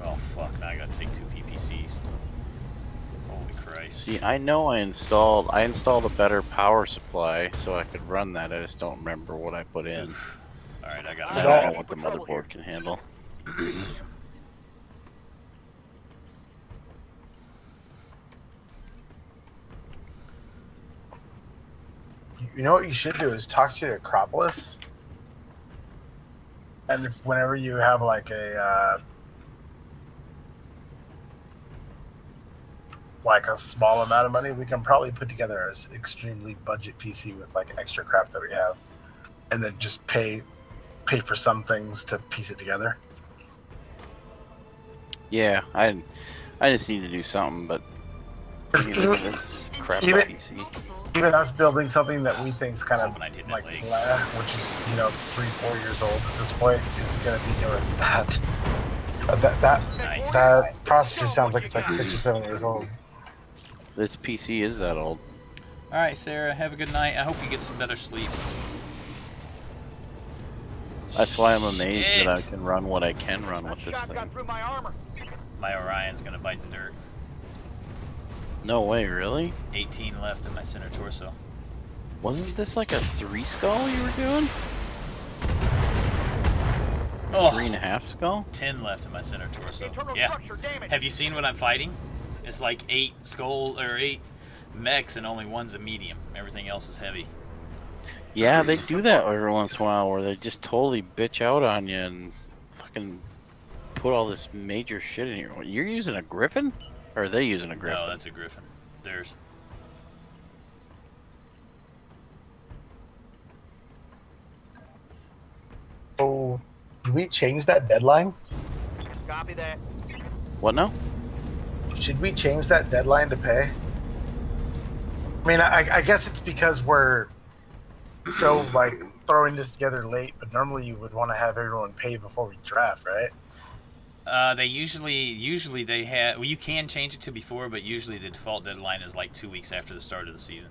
Oh fuck! Now I gotta take 2 PPCs. Holy Christ! See, I know I installed a better power supply so I could run that. I just don't remember what I put in. All right, I got. I don't know what the motherboard can handle. You know what you should do is talk to Acropolis, and if whenever you have like a small amount of money, we can probably put together an extremely budget PC with like extra crap that we have, and then just pay for some things to piece it together. Yeah, I just need to do something, but you know, this crap Even- PC. Even us building something that we think is kind of Hoping I'd hit that like leg. blah, which is 3-4 years old at this point, is going to be doing that. Nice. That processor sounds like it's like 6 or 7 years old. This PC is that old. All right, Sarah. Have a good night. I hope you get some better sleep. That's why I'm amazed that I Shit. can run what I can run with That this shot got thing. through my armor. My Orion's gonna bite the dirt. No way, really? 18 left in my center torso. Wasn't this like a 3 skull you were doing? Oh. 3.5 skull? 10 left in my center torso. Yeah. Have you seen what I'm fighting? It's like 8 skull or 8 mechs and only one's a medium. Everything else is heavy. Yeah, they do that every once in a while where they just totally bitch out on you and fucking put all this major shit in here. You're using a griffin? Or are they using a griffin? No, that's a griffin. Theirs. So, did we change that deadline? Copy that. What now? Should we change that deadline to pay? I mean, I guess it's because we're so, like, throwing this together late, but normally you would want to have everyone pay before we draft, right? They usually they have. Well, you can change it to before, but usually the default deadline is like 2 weeks after the start of the season.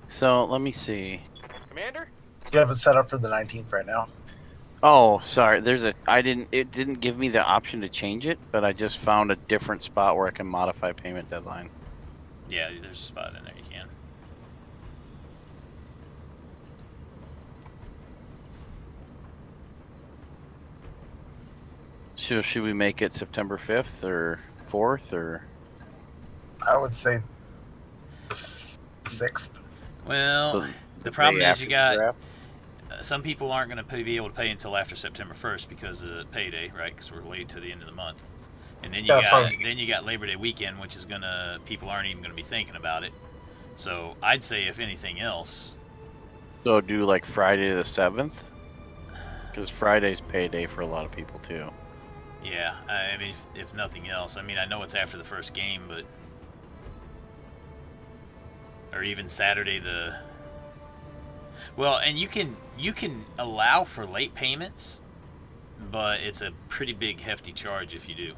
So let me see. Commander? You have it set up for the 19th right now. Oh, sorry. It didn't give me the option to change it, but I just found a different spot where I can modify payment deadline. Yeah, there's a spot in there you can. So should we make it September 5th or 4th or? I would say the 6th. Well, So the problem is you got draft? some people aren't going to be able to pay until after September 1st because of payday, right? Because we're late to the end of the month, and then you got Labor Day weekend, which is people aren't even going to be thinking about it. So I'd say if anything else, So do like Friday the 7th, because Friday's payday for a lot of people too. yeah. I mean, if nothing else, I mean, I know it's after the first game, but or even Saturday the. Well, and you can allow for late payments, but it's a pretty big hefty charge if you do.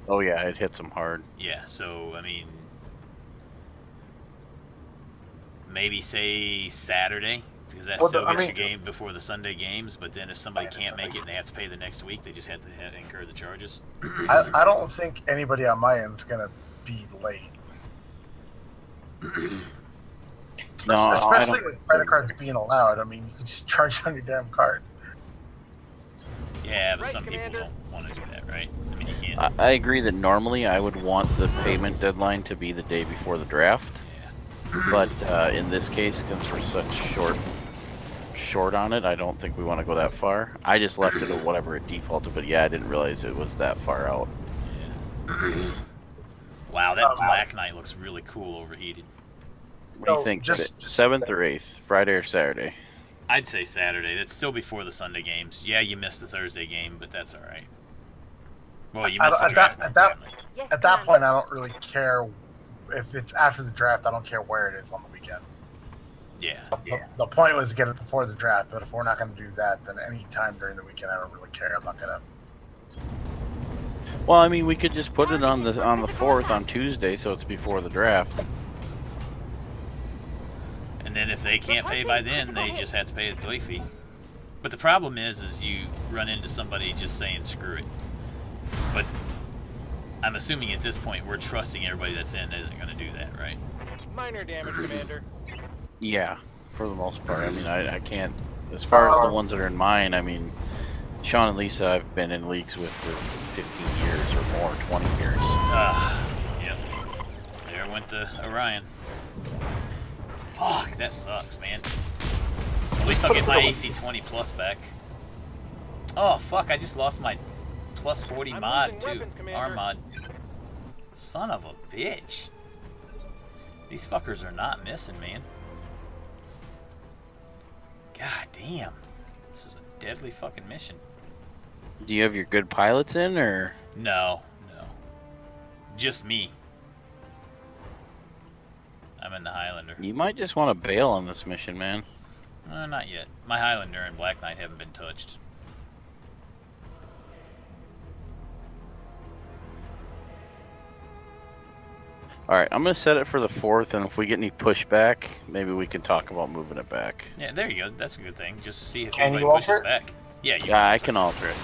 Oh yeah, it hits them hard. Yeah, so I mean, maybe say Saturday because that still gets your game before the Sunday games. But then if somebody can't make it and they have to pay the next week, they just have to incur the charges. I don't think anybody on my end is gonna be late. No, especially with credit cards being allowed. I mean, you can just charge on your damn card. Yeah, but some people don't want to do that, right? I mean, you can't. I agree that normally I would want the payment deadline to be the day before the draft. Yeah. But in this case, since we're such short on it, I don't think we want to go that far. I just left it at whatever it defaulted, but yeah, I didn't realize it was that far out. Yeah. Wow, that Black Knight looks really cool overheated. What do you think? 7th or 8th? Friday or Saturday? I'd say Saturday. That's still before the Sunday games. Yeah, you missed the Thursday game, but that's all right. Well, you missed the draft. At that point, I don't really care if it's after the draft. I don't care where it is on the weekend. Yeah. The point was to get it before the draft, but if we're not going to do that, then any time during the weekend, I don't really care. I'm not going to. Well, I mean, we could just put it on the 4th on Tuesday, so it's before the draft. And then if they can't pay by then, they just have to pay a delay fee. But the problem is you run into somebody just saying screw it. But I'm assuming at this point we're trusting everybody that's in isn't going to do that, right? Minor damage, Commander. Yeah, for the most part. I mean, I can't. As far as the ones that are in mine, I mean, Sean and Lisa I've been in leagues with for 15 years or more, 20 years. Yep. There went the Orion. Fuck, that sucks, man. At least I'll get my AC 20 plus back. Oh, fuck, I just lost my plus 40 mod, too. Arm mod. Son of a bitch. These fuckers are not missing, man. God damn. This is a deadly fucking mission. Do you have your good pilots in, or? No. Just me. I'm in the Highlander. You might just want to bail on this mission, man. Not yet. My Highlander and Black Knight haven't been touched. Alright, I'm going to set it for the 4th, and if we get any pushback, maybe we can talk about moving it back. Yeah, there you go. That's a good thing. Just see if Can anybody you pushes alter it? back. Yeah, Yeah, I can alter it.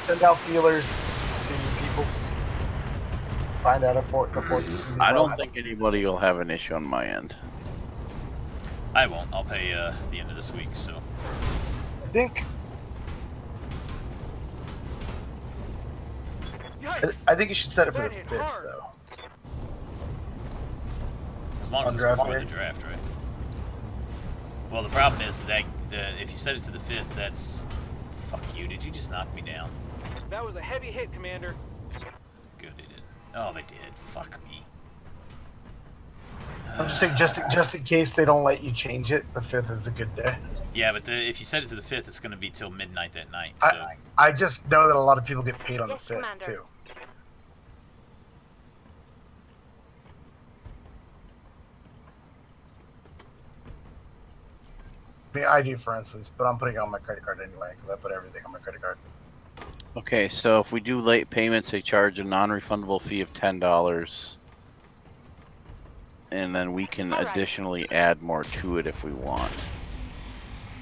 Send out feelers to your peoples. find out if the 4th is gonna be I don't well. think anybody will have an issue on my end. I won't. I'll pay the end of this week, so. I think I think you should set it for the 5th, though. As long as it's before the draft, right? Well, the problem is that if you set it to the 5th, that's... Fuck you. Did you just knock me down? That was a heavy hit, Commander. Good, they did. Oh, they did. Fuck me. I'm just saying, just in case they don't let you change it, the 5th is a good day. Yeah, but if you set it to the 5th, it's going to be till midnight that night. So. I just know that a lot of people get paid on the 5th, Commander. too. I mean, I do, for instance, but I'm putting it on my credit card anyway, because I put everything on my credit card. Okay, so if we do late payments, they charge a non-refundable fee of $10. And then we can additionally add more to it if we want.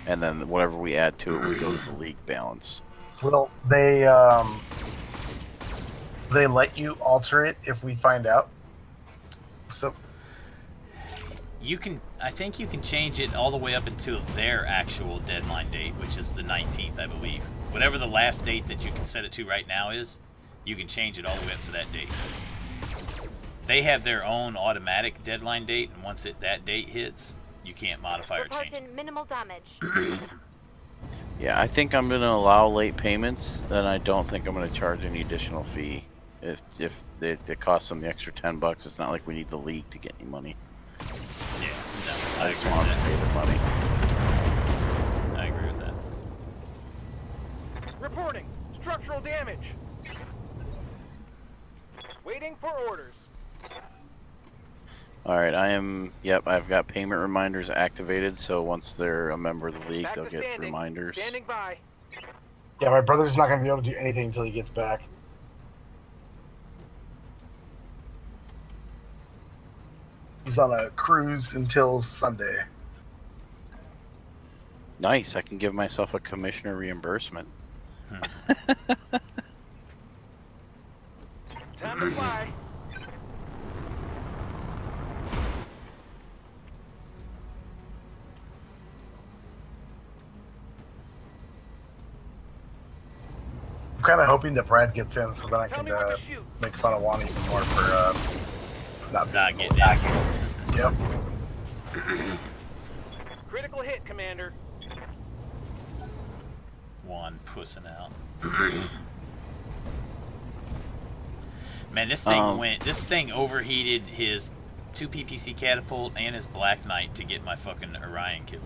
And then whatever we add to it, we go to the league balance. Well, they let you alter it if we find out. So You can, I think you can change it all the way up until their actual deadline date, which is the 19th, I believe. Whatever the last date that you can set it to right now is, you can change it all the way up to that date. They have their own automatic deadline date, and once that date hits, you can't modify or change it. Reporting minimal damage. Yeah, I think I'm going to allow late payments, and I don't think I'm going to charge any additional fee. If it costs them the extra $10, it's not like we need the league to get any money. Yeah, no, I just want to pay the money. I agree with that. Reporting. Structural damage. Waiting for orders. Alright, I've got payment reminders activated, so once they're a member of the league, they'll get reminders. Standing by. yeah, my brother's not going to be able to do anything until he gets back. He's on a cruise until Sunday. Nice, I can give myself a commissioner reimbursement. Time to fly. I'm kind of hoping that Brad gets in so that I Tell can me when to shoot. make fun of Juan even more for not getting in. Yep. Critical hit, Commander. One pussing out. Man, this thing overheated his 2 PPC catapult and his Black Knight to get my fucking Orion killed.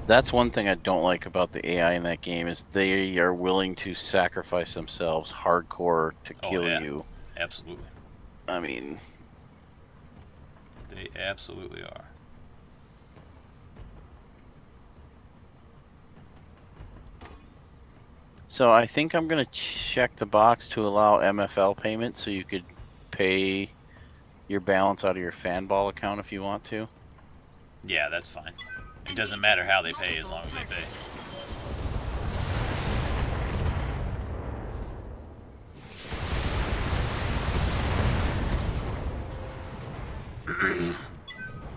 That's one thing I don't like about the AI in that game is they are willing to sacrifice themselves hardcore to kill you. Absolutely. I mean, they absolutely are. So I think I'm going to check the box to allow MFL payment so you could pay your balance out of your Fanball account if you want to. Yeah, that's fine. It doesn't matter how they pay as long as they pay.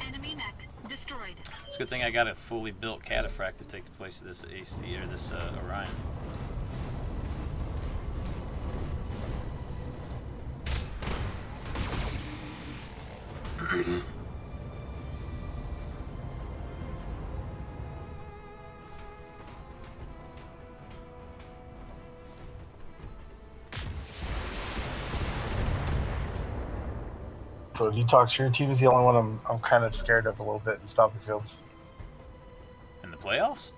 Enemy mech destroyed. It's a good thing I got a fully built cataphract to take the place of this AC or this Orion. So Detox, your team is the only one I'm kind of scared of a little bit in stopping fields. In the playoffs?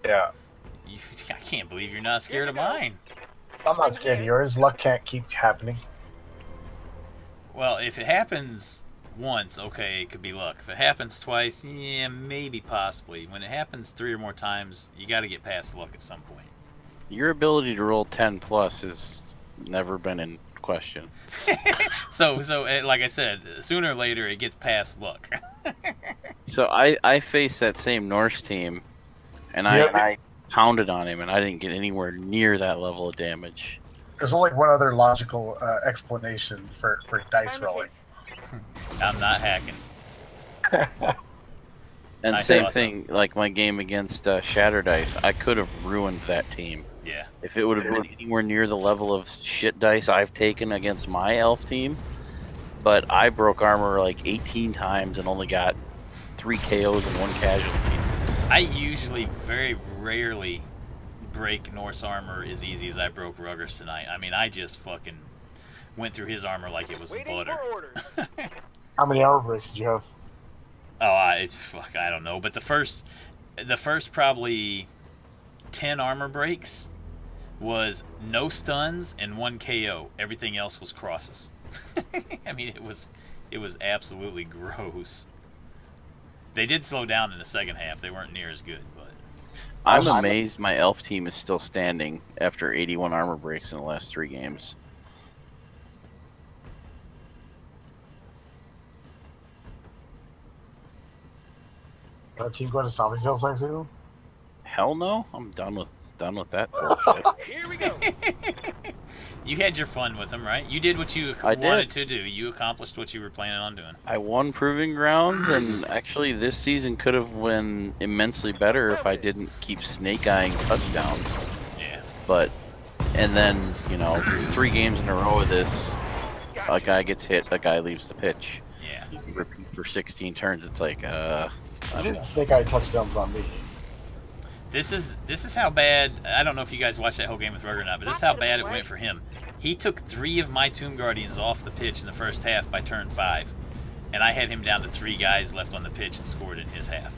Yeah. I can't believe you're not scared of mine. I'm not scared of yours. Luck can't keep happening. Well, if it happens once, okay, it could be luck. If it happens twice, yeah, maybe, possibly. When it happens 3 or more times, you got to get past luck at some point. Your ability to roll 10 plus has never been in question. So like I said, sooner or later it gets past luck. So I faced that same Norse team, and I pounded on him, and I didn't get anywhere near that level of damage. There's only one other logical explanation for dice rolling. I'm not hacking. And I same thought thing, like my game against Shatter Dice, I could have ruined that team. Yeah. If it would have been anywhere near the level of shit dice I've taken against my elf team, but I broke armor like 18 times and only got 3 KOs and 1 casualty. I usually very rarely break Norse armor as easy as I broke Ruggers tonight. I mean, I just fucking went through his armor like it was butter. How many armor breaks did you have? Oh, I don't know. But the first probably 10 armor breaks was no stuns and 1 KO. Everything else was crosses. I mean, it was absolutely gross. They did slow down in the second half. They weren't near as good, but I'm amazed my elf team is still standing after 81 armor breaks in the last 3 games. That team going to Zombiefields next season? Hell no, I'm done with that bullshit. Here we go. you had your fun with them, right? You did what you wanted to do. You accomplished what you were planning on doing. I won Proving Grounds, and actually this season could have been immensely better if I didn't keep snake-eyeing touchdowns. Yeah. But, and then, 3 games in a row of this, a guy gets hit, a guy leaves the pitch. Yeah. Repeat for 16 turns, it's like, You didn't snake eye touchdowns on me. This is how bad. I don't know if you guys watched that whole game with Rugger or not, but this is how bad it went for him. He took 3 of my Tomb Guardians off the pitch in the first half by turn 5, and I had him down to 3 guys left on the pitch and scored in his half.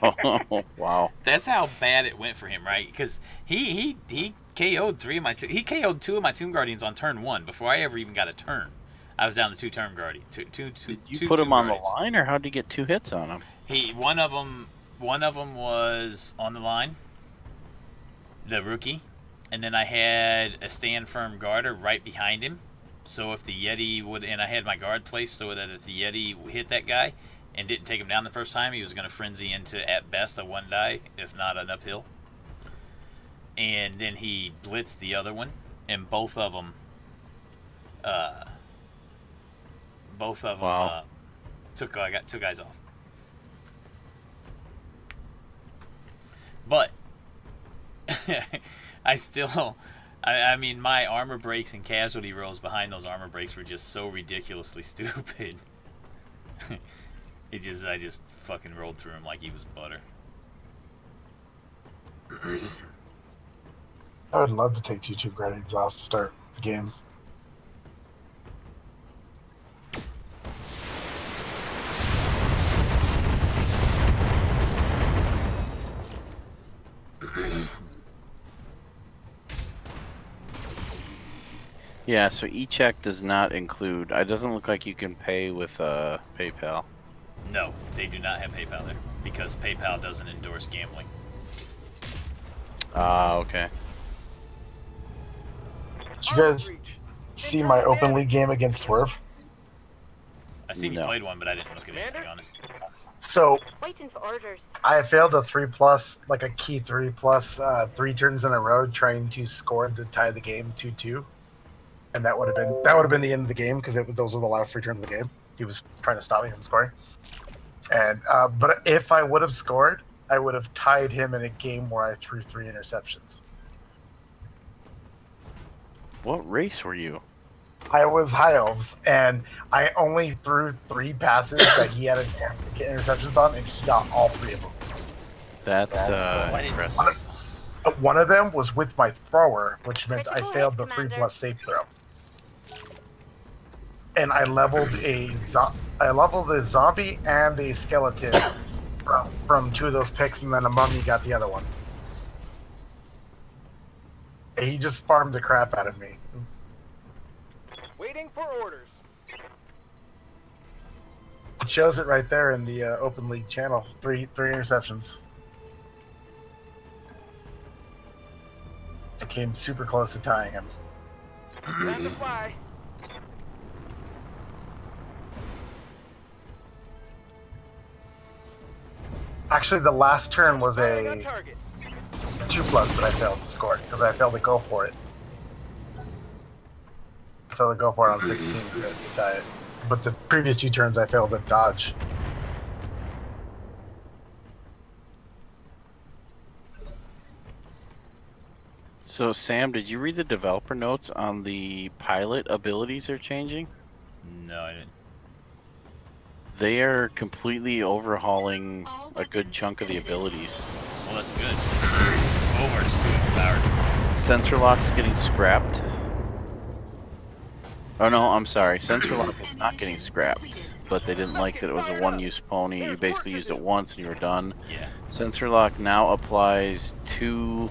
Oh, wow. That's how bad it went for him, right? Because he KO'd 2 of my Tomb Guardians on turn 1 before I ever even got a turn. I was down to 2 Tomb Guardians. Did you put him on the line, or how did you get 2 hits on him? One of them was on the line, the rookie, and then I had a stand firm guarder right behind him. So if the Yeti would, and I had my guard placed so that if the Yeti hit that guy and didn't take him down the first time, he was going to frenzy into at best a 1 die, if not an uphill. And then he blitzed the other one, and both of them Wow. got 2 guys off. But I mean, my armor breaks and casualty rolls behind those armor breaks were just so ridiculously stupid. I just fucking rolled through him like he was butter. I would love to take 2 Tomb Guardians off to start the game. Yeah, so e-check does not include. It doesn't look like you can pay with PayPal. No, they do not have PayPal there because PayPal doesn't endorse gambling. Okay. Did you guys see my Open League game against Swerve? I seen you played one, but I didn't look at it, to be honest. So, Waiting for orders. I failed a 3+, like a key 3+, 3 turns in a row trying to score to tie the game 2-2. And that would have been the end of the game because those were the last 3 turns of the game. He was trying to stop me from scoring. And but if I would have scored, I would have tied him in a game where I threw 3 interceptions. What race were you? I was High Elves, and I only threw 3 passes that he had a chance to get interceptions on, and he got all 3 of them. That's impressive. One of them was with my thrower, which meant I failed the 3+ safe throw. And I leveled a zombie and a skeleton from 2 of those picks, and then a mummy got the other one. He just farmed the crap out of me. Waiting for orders. It shows it right there in the Open League channel. 3 interceptions. I came super close to tying him. Time to fly. Actually, the last turn was a 2+ that I failed to score because I failed to go for it. to go for it on 16 to tie it. But the previous 2 turns I failed to dodge. So Sam, did you read the developer notes on the pilot abilities they're changing? No, I didn't. They are completely overhauling a good chunk of the abilities. Well, that's good. Bulwark's too overpowered. Sensor lock's getting scrapped. Oh no, I'm sorry. Sensor lock is not getting scrapped, but they didn't like that it was a one-use pony. You basically used it once and you were done. Yeah. Sensor lock now applies two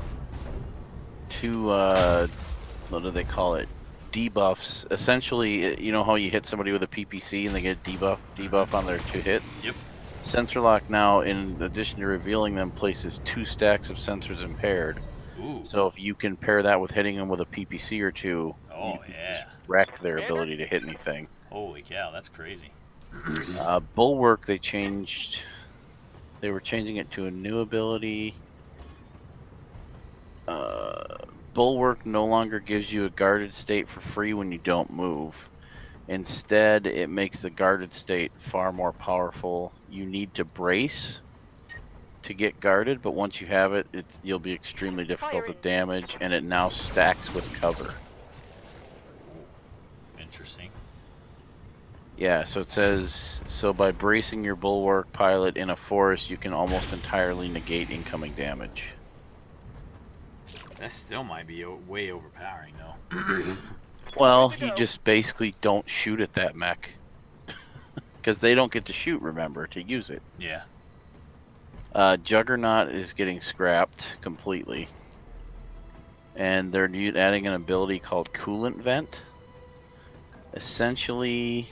what do they call it? Debuffs. Essentially, you know how you hit somebody with a PPC and they get a debuff on their 2 hit? Yep. Sensor lock now, in addition to revealing them, places 2 stacks of sensors impaired. Ooh. So if you can pair that with hitting them with a PPC or 2, you can just wreck their ability to hit anything. Holy cow, that's crazy. Bulwark, they changed. They were changing it to a new ability. Bulwark no longer gives you a guarded state for free when you don't move. Instead, it makes the guarded state far more powerful. You need to brace to get guarded, but once you have it, you'll be extremely difficult to damage, and it now stacks with cover. Interesting. Yeah, so it says, so by bracing your Bulwark pilot in a forest, you can almost entirely negate incoming damage. That still might be way overpowering, though. Well, you just basically don't shoot at that mech. Because they don't get to shoot, remember, to use it. Yeah. Juggernaut is getting scrapped completely. And they're adding an ability called Coolant Vent. Essentially,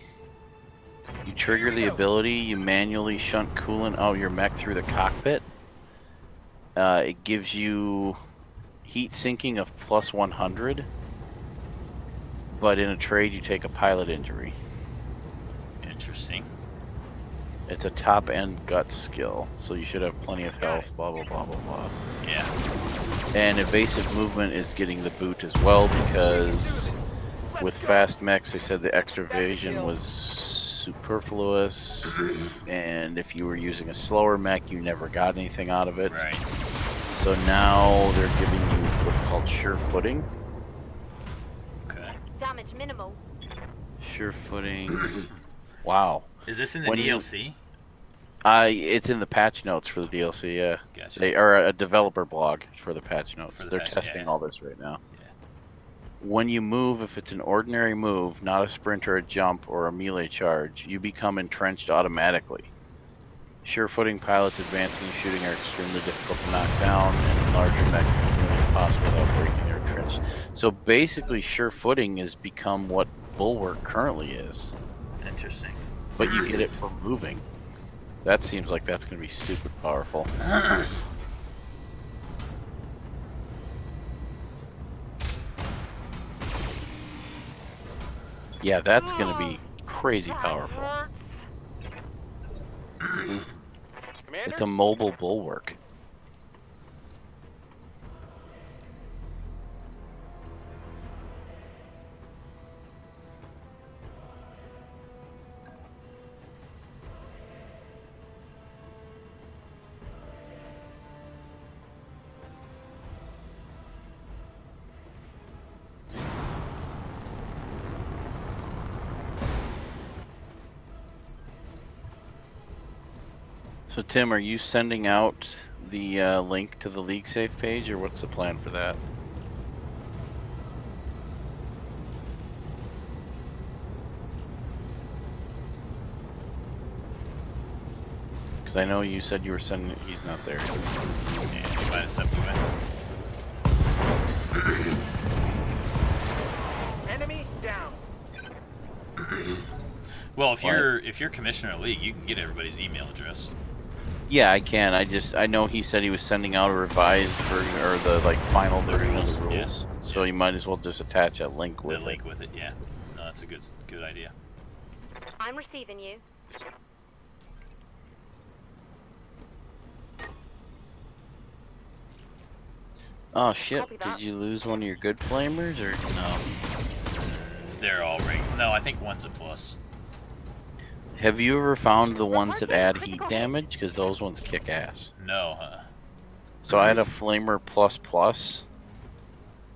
you trigger the ability, you manually shunt coolant out of your mech through the cockpit. It gives you heat sinking of plus 100, but in a trade you take a pilot injury. Interesting. It's a top end gut skill, so you should have plenty of health, blah blah blah blah blah. Yeah. And evasive movement is getting the boot as well, because with fast mechs they said the extra evasion was superfluous, and if you were using a slower mech you never got anything out of it. Right. So now they're giving you what's called sure footing. Okay. Damage minimal. Sure footing. Wow. Is this in the DLC? It's in the patch notes for the DLC, yeah. Gotcha. They are a developer blog for the patch notes. They're testing all this right now. Yeah. When you move, if it's an ordinary move, not a sprint or a jump or a melee charge, you become entrenched automatically. Sure-footing pilots advancing and shooting are extremely difficult to knock down, and larger mechs it's nearly impossible without breaking their trench. So basically, sure-footing has become what Bulwark currently is. Interesting. But you get it for moving. That seems like that's going to be stupid powerful. Yeah, that's going to be crazy powerful. It's a mobile Bulwark. So Tim, are you sending out the link to the League Safe page, or what's the plan for that? Because I know you said you were sending. He's not there. Yeah, he might have stepped away. Enemy down. Well, if you're commissioner of league, you can get everybody's email address. Yeah, I can. I know he said he was sending out a revised version, or the final version of the rules. Yeah. So you might as well just attach that link with it. The link with it, yeah. No, that's a good idea. I'm receiving you. Oh shit! Did you lose one of your good flamers, or no? They're all No, I think one's a plus. Have you ever found the ones that add heat damage? Because those ones kick ass. No, huh? So I had a Flamer plus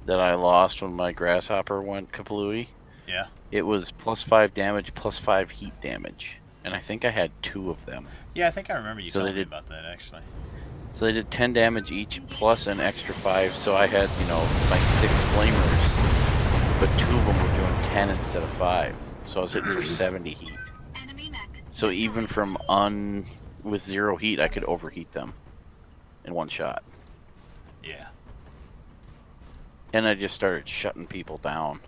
that I lost when my Grasshopper went kaplooey. Yeah. It was +5 damage, +5 heat damage. And I think I had 2 of them. Yeah, I think I remember you So telling they me did- about that, actually. So they did 10 damage each, plus an extra 5. So I had, you know, my 6 Flamers, but 2 of them were doing 10 instead of 5. So I was hitting for 70 heat. Enemy mech. So even from with 0 heat, I could overheat them in one shot. Yeah. And I just started shutting people down.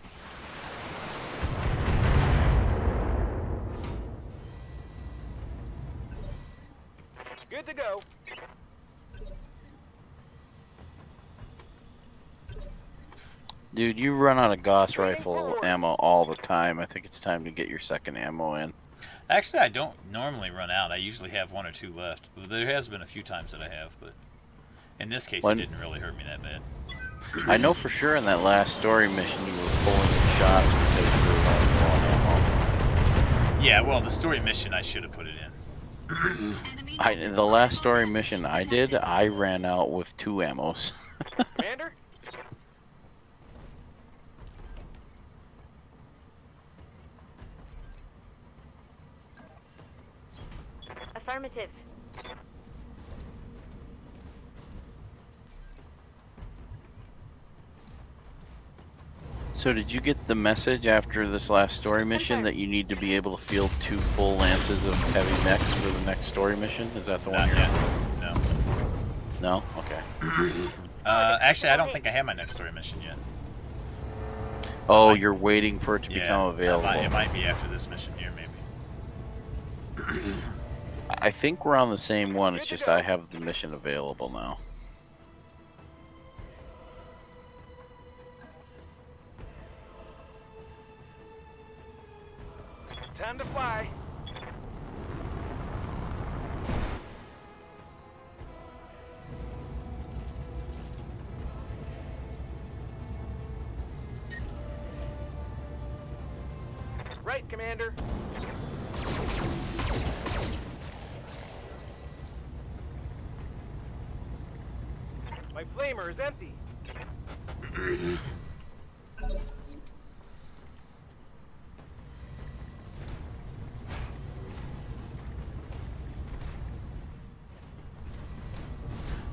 Good to go. Dude, you run out of Gauss rifle ammo all the time. I think it's time to get your second ammo in. Actually, I don't normally run out. I usually have 1 or 2 left. But there has been a few times that I have, but in this case, it didn't really hurt me that bad. I know for sure in that last story mission you were pulling in shots because you were low on ammo. Yeah, well, the story mission, I should have put it in. The last story mission I did, I ran out with 2 ammos. Commander? Affirmative. So did you get the message after this last story mission that you need to be able to field 2 full lances of heavy mechs for the next story mission? Is that the one you're on? No. No? Okay. Actually, I don't think I have my next story mission yet. Oh, you're waiting for it to become available. It might be after this mission here, maybe. I think we're on the same one, it's just I have the mission available now. Time to fly. Right, Commander. My flamer is empty.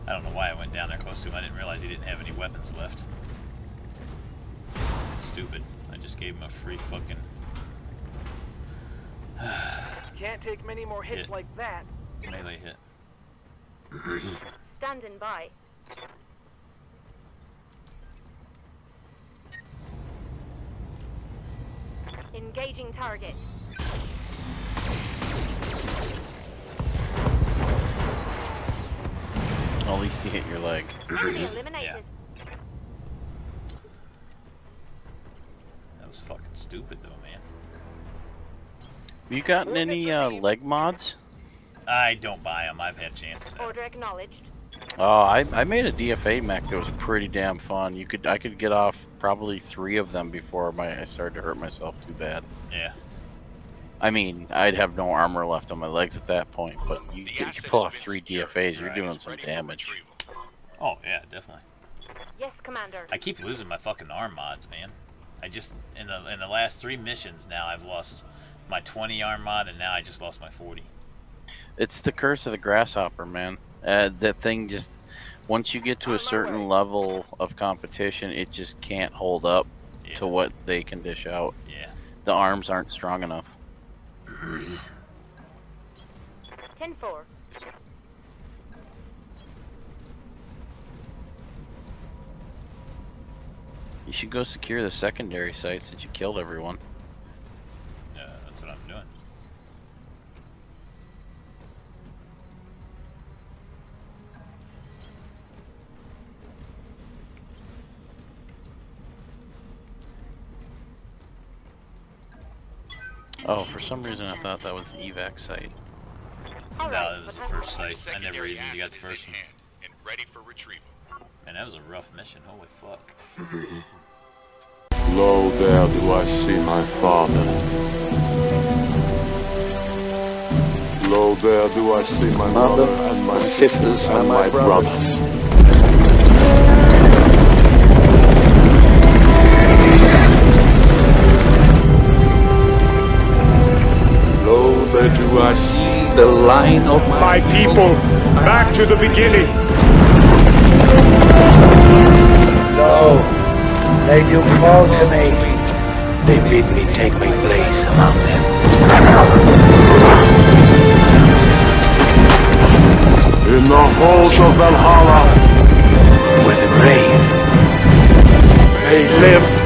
I don't know why I went down there close to him. I didn't realize he didn't have any weapons left. Stupid. I just gave him a free fucking... Can't take many more hits like that. melee hit. Standing by. Engaging target. At least you hit your leg. Enemy eliminated. Yeah. That was fucking stupid though, man. You gotten any leg mods? I don't buy them. I've had chances. Order acknowledged. Oh, I made a DFA mech that was pretty damn fun. I could get off probably 3 of them before I started to hurt myself too bad. Yeah. I mean, I'd have no armor left on my legs at that point, but you pull off 3 DFAs, you're doing some damage. Oh yeah, definitely. Yes, Commander. I keep losing my fucking arm mods, man. I just in the last 3 missions now I've lost my 20 arm mod and now I just lost my 40. It's the curse of the grasshopper, man. That thing just, once you get to a certain level of competition, it just can't hold up to what they can dish out. Yeah. The arms aren't strong enough. 10-4. You should go secure the secondary site since you killed everyone. Yeah, that's what I'm doing. Oh, for some reason I thought that was the evac site. No, that was the first site. I never even got the first one. And ready for retrieval. Man, that was a rough mission. Holy fuck. Load there do I see my father. Lo, there do I see my mother and my sisters and my brothers. Lo, there do I see the line of my people, back to the beginning. Lo, they do call to me. They bid me take my place among them. In the halls of Valhalla, Where the brave they live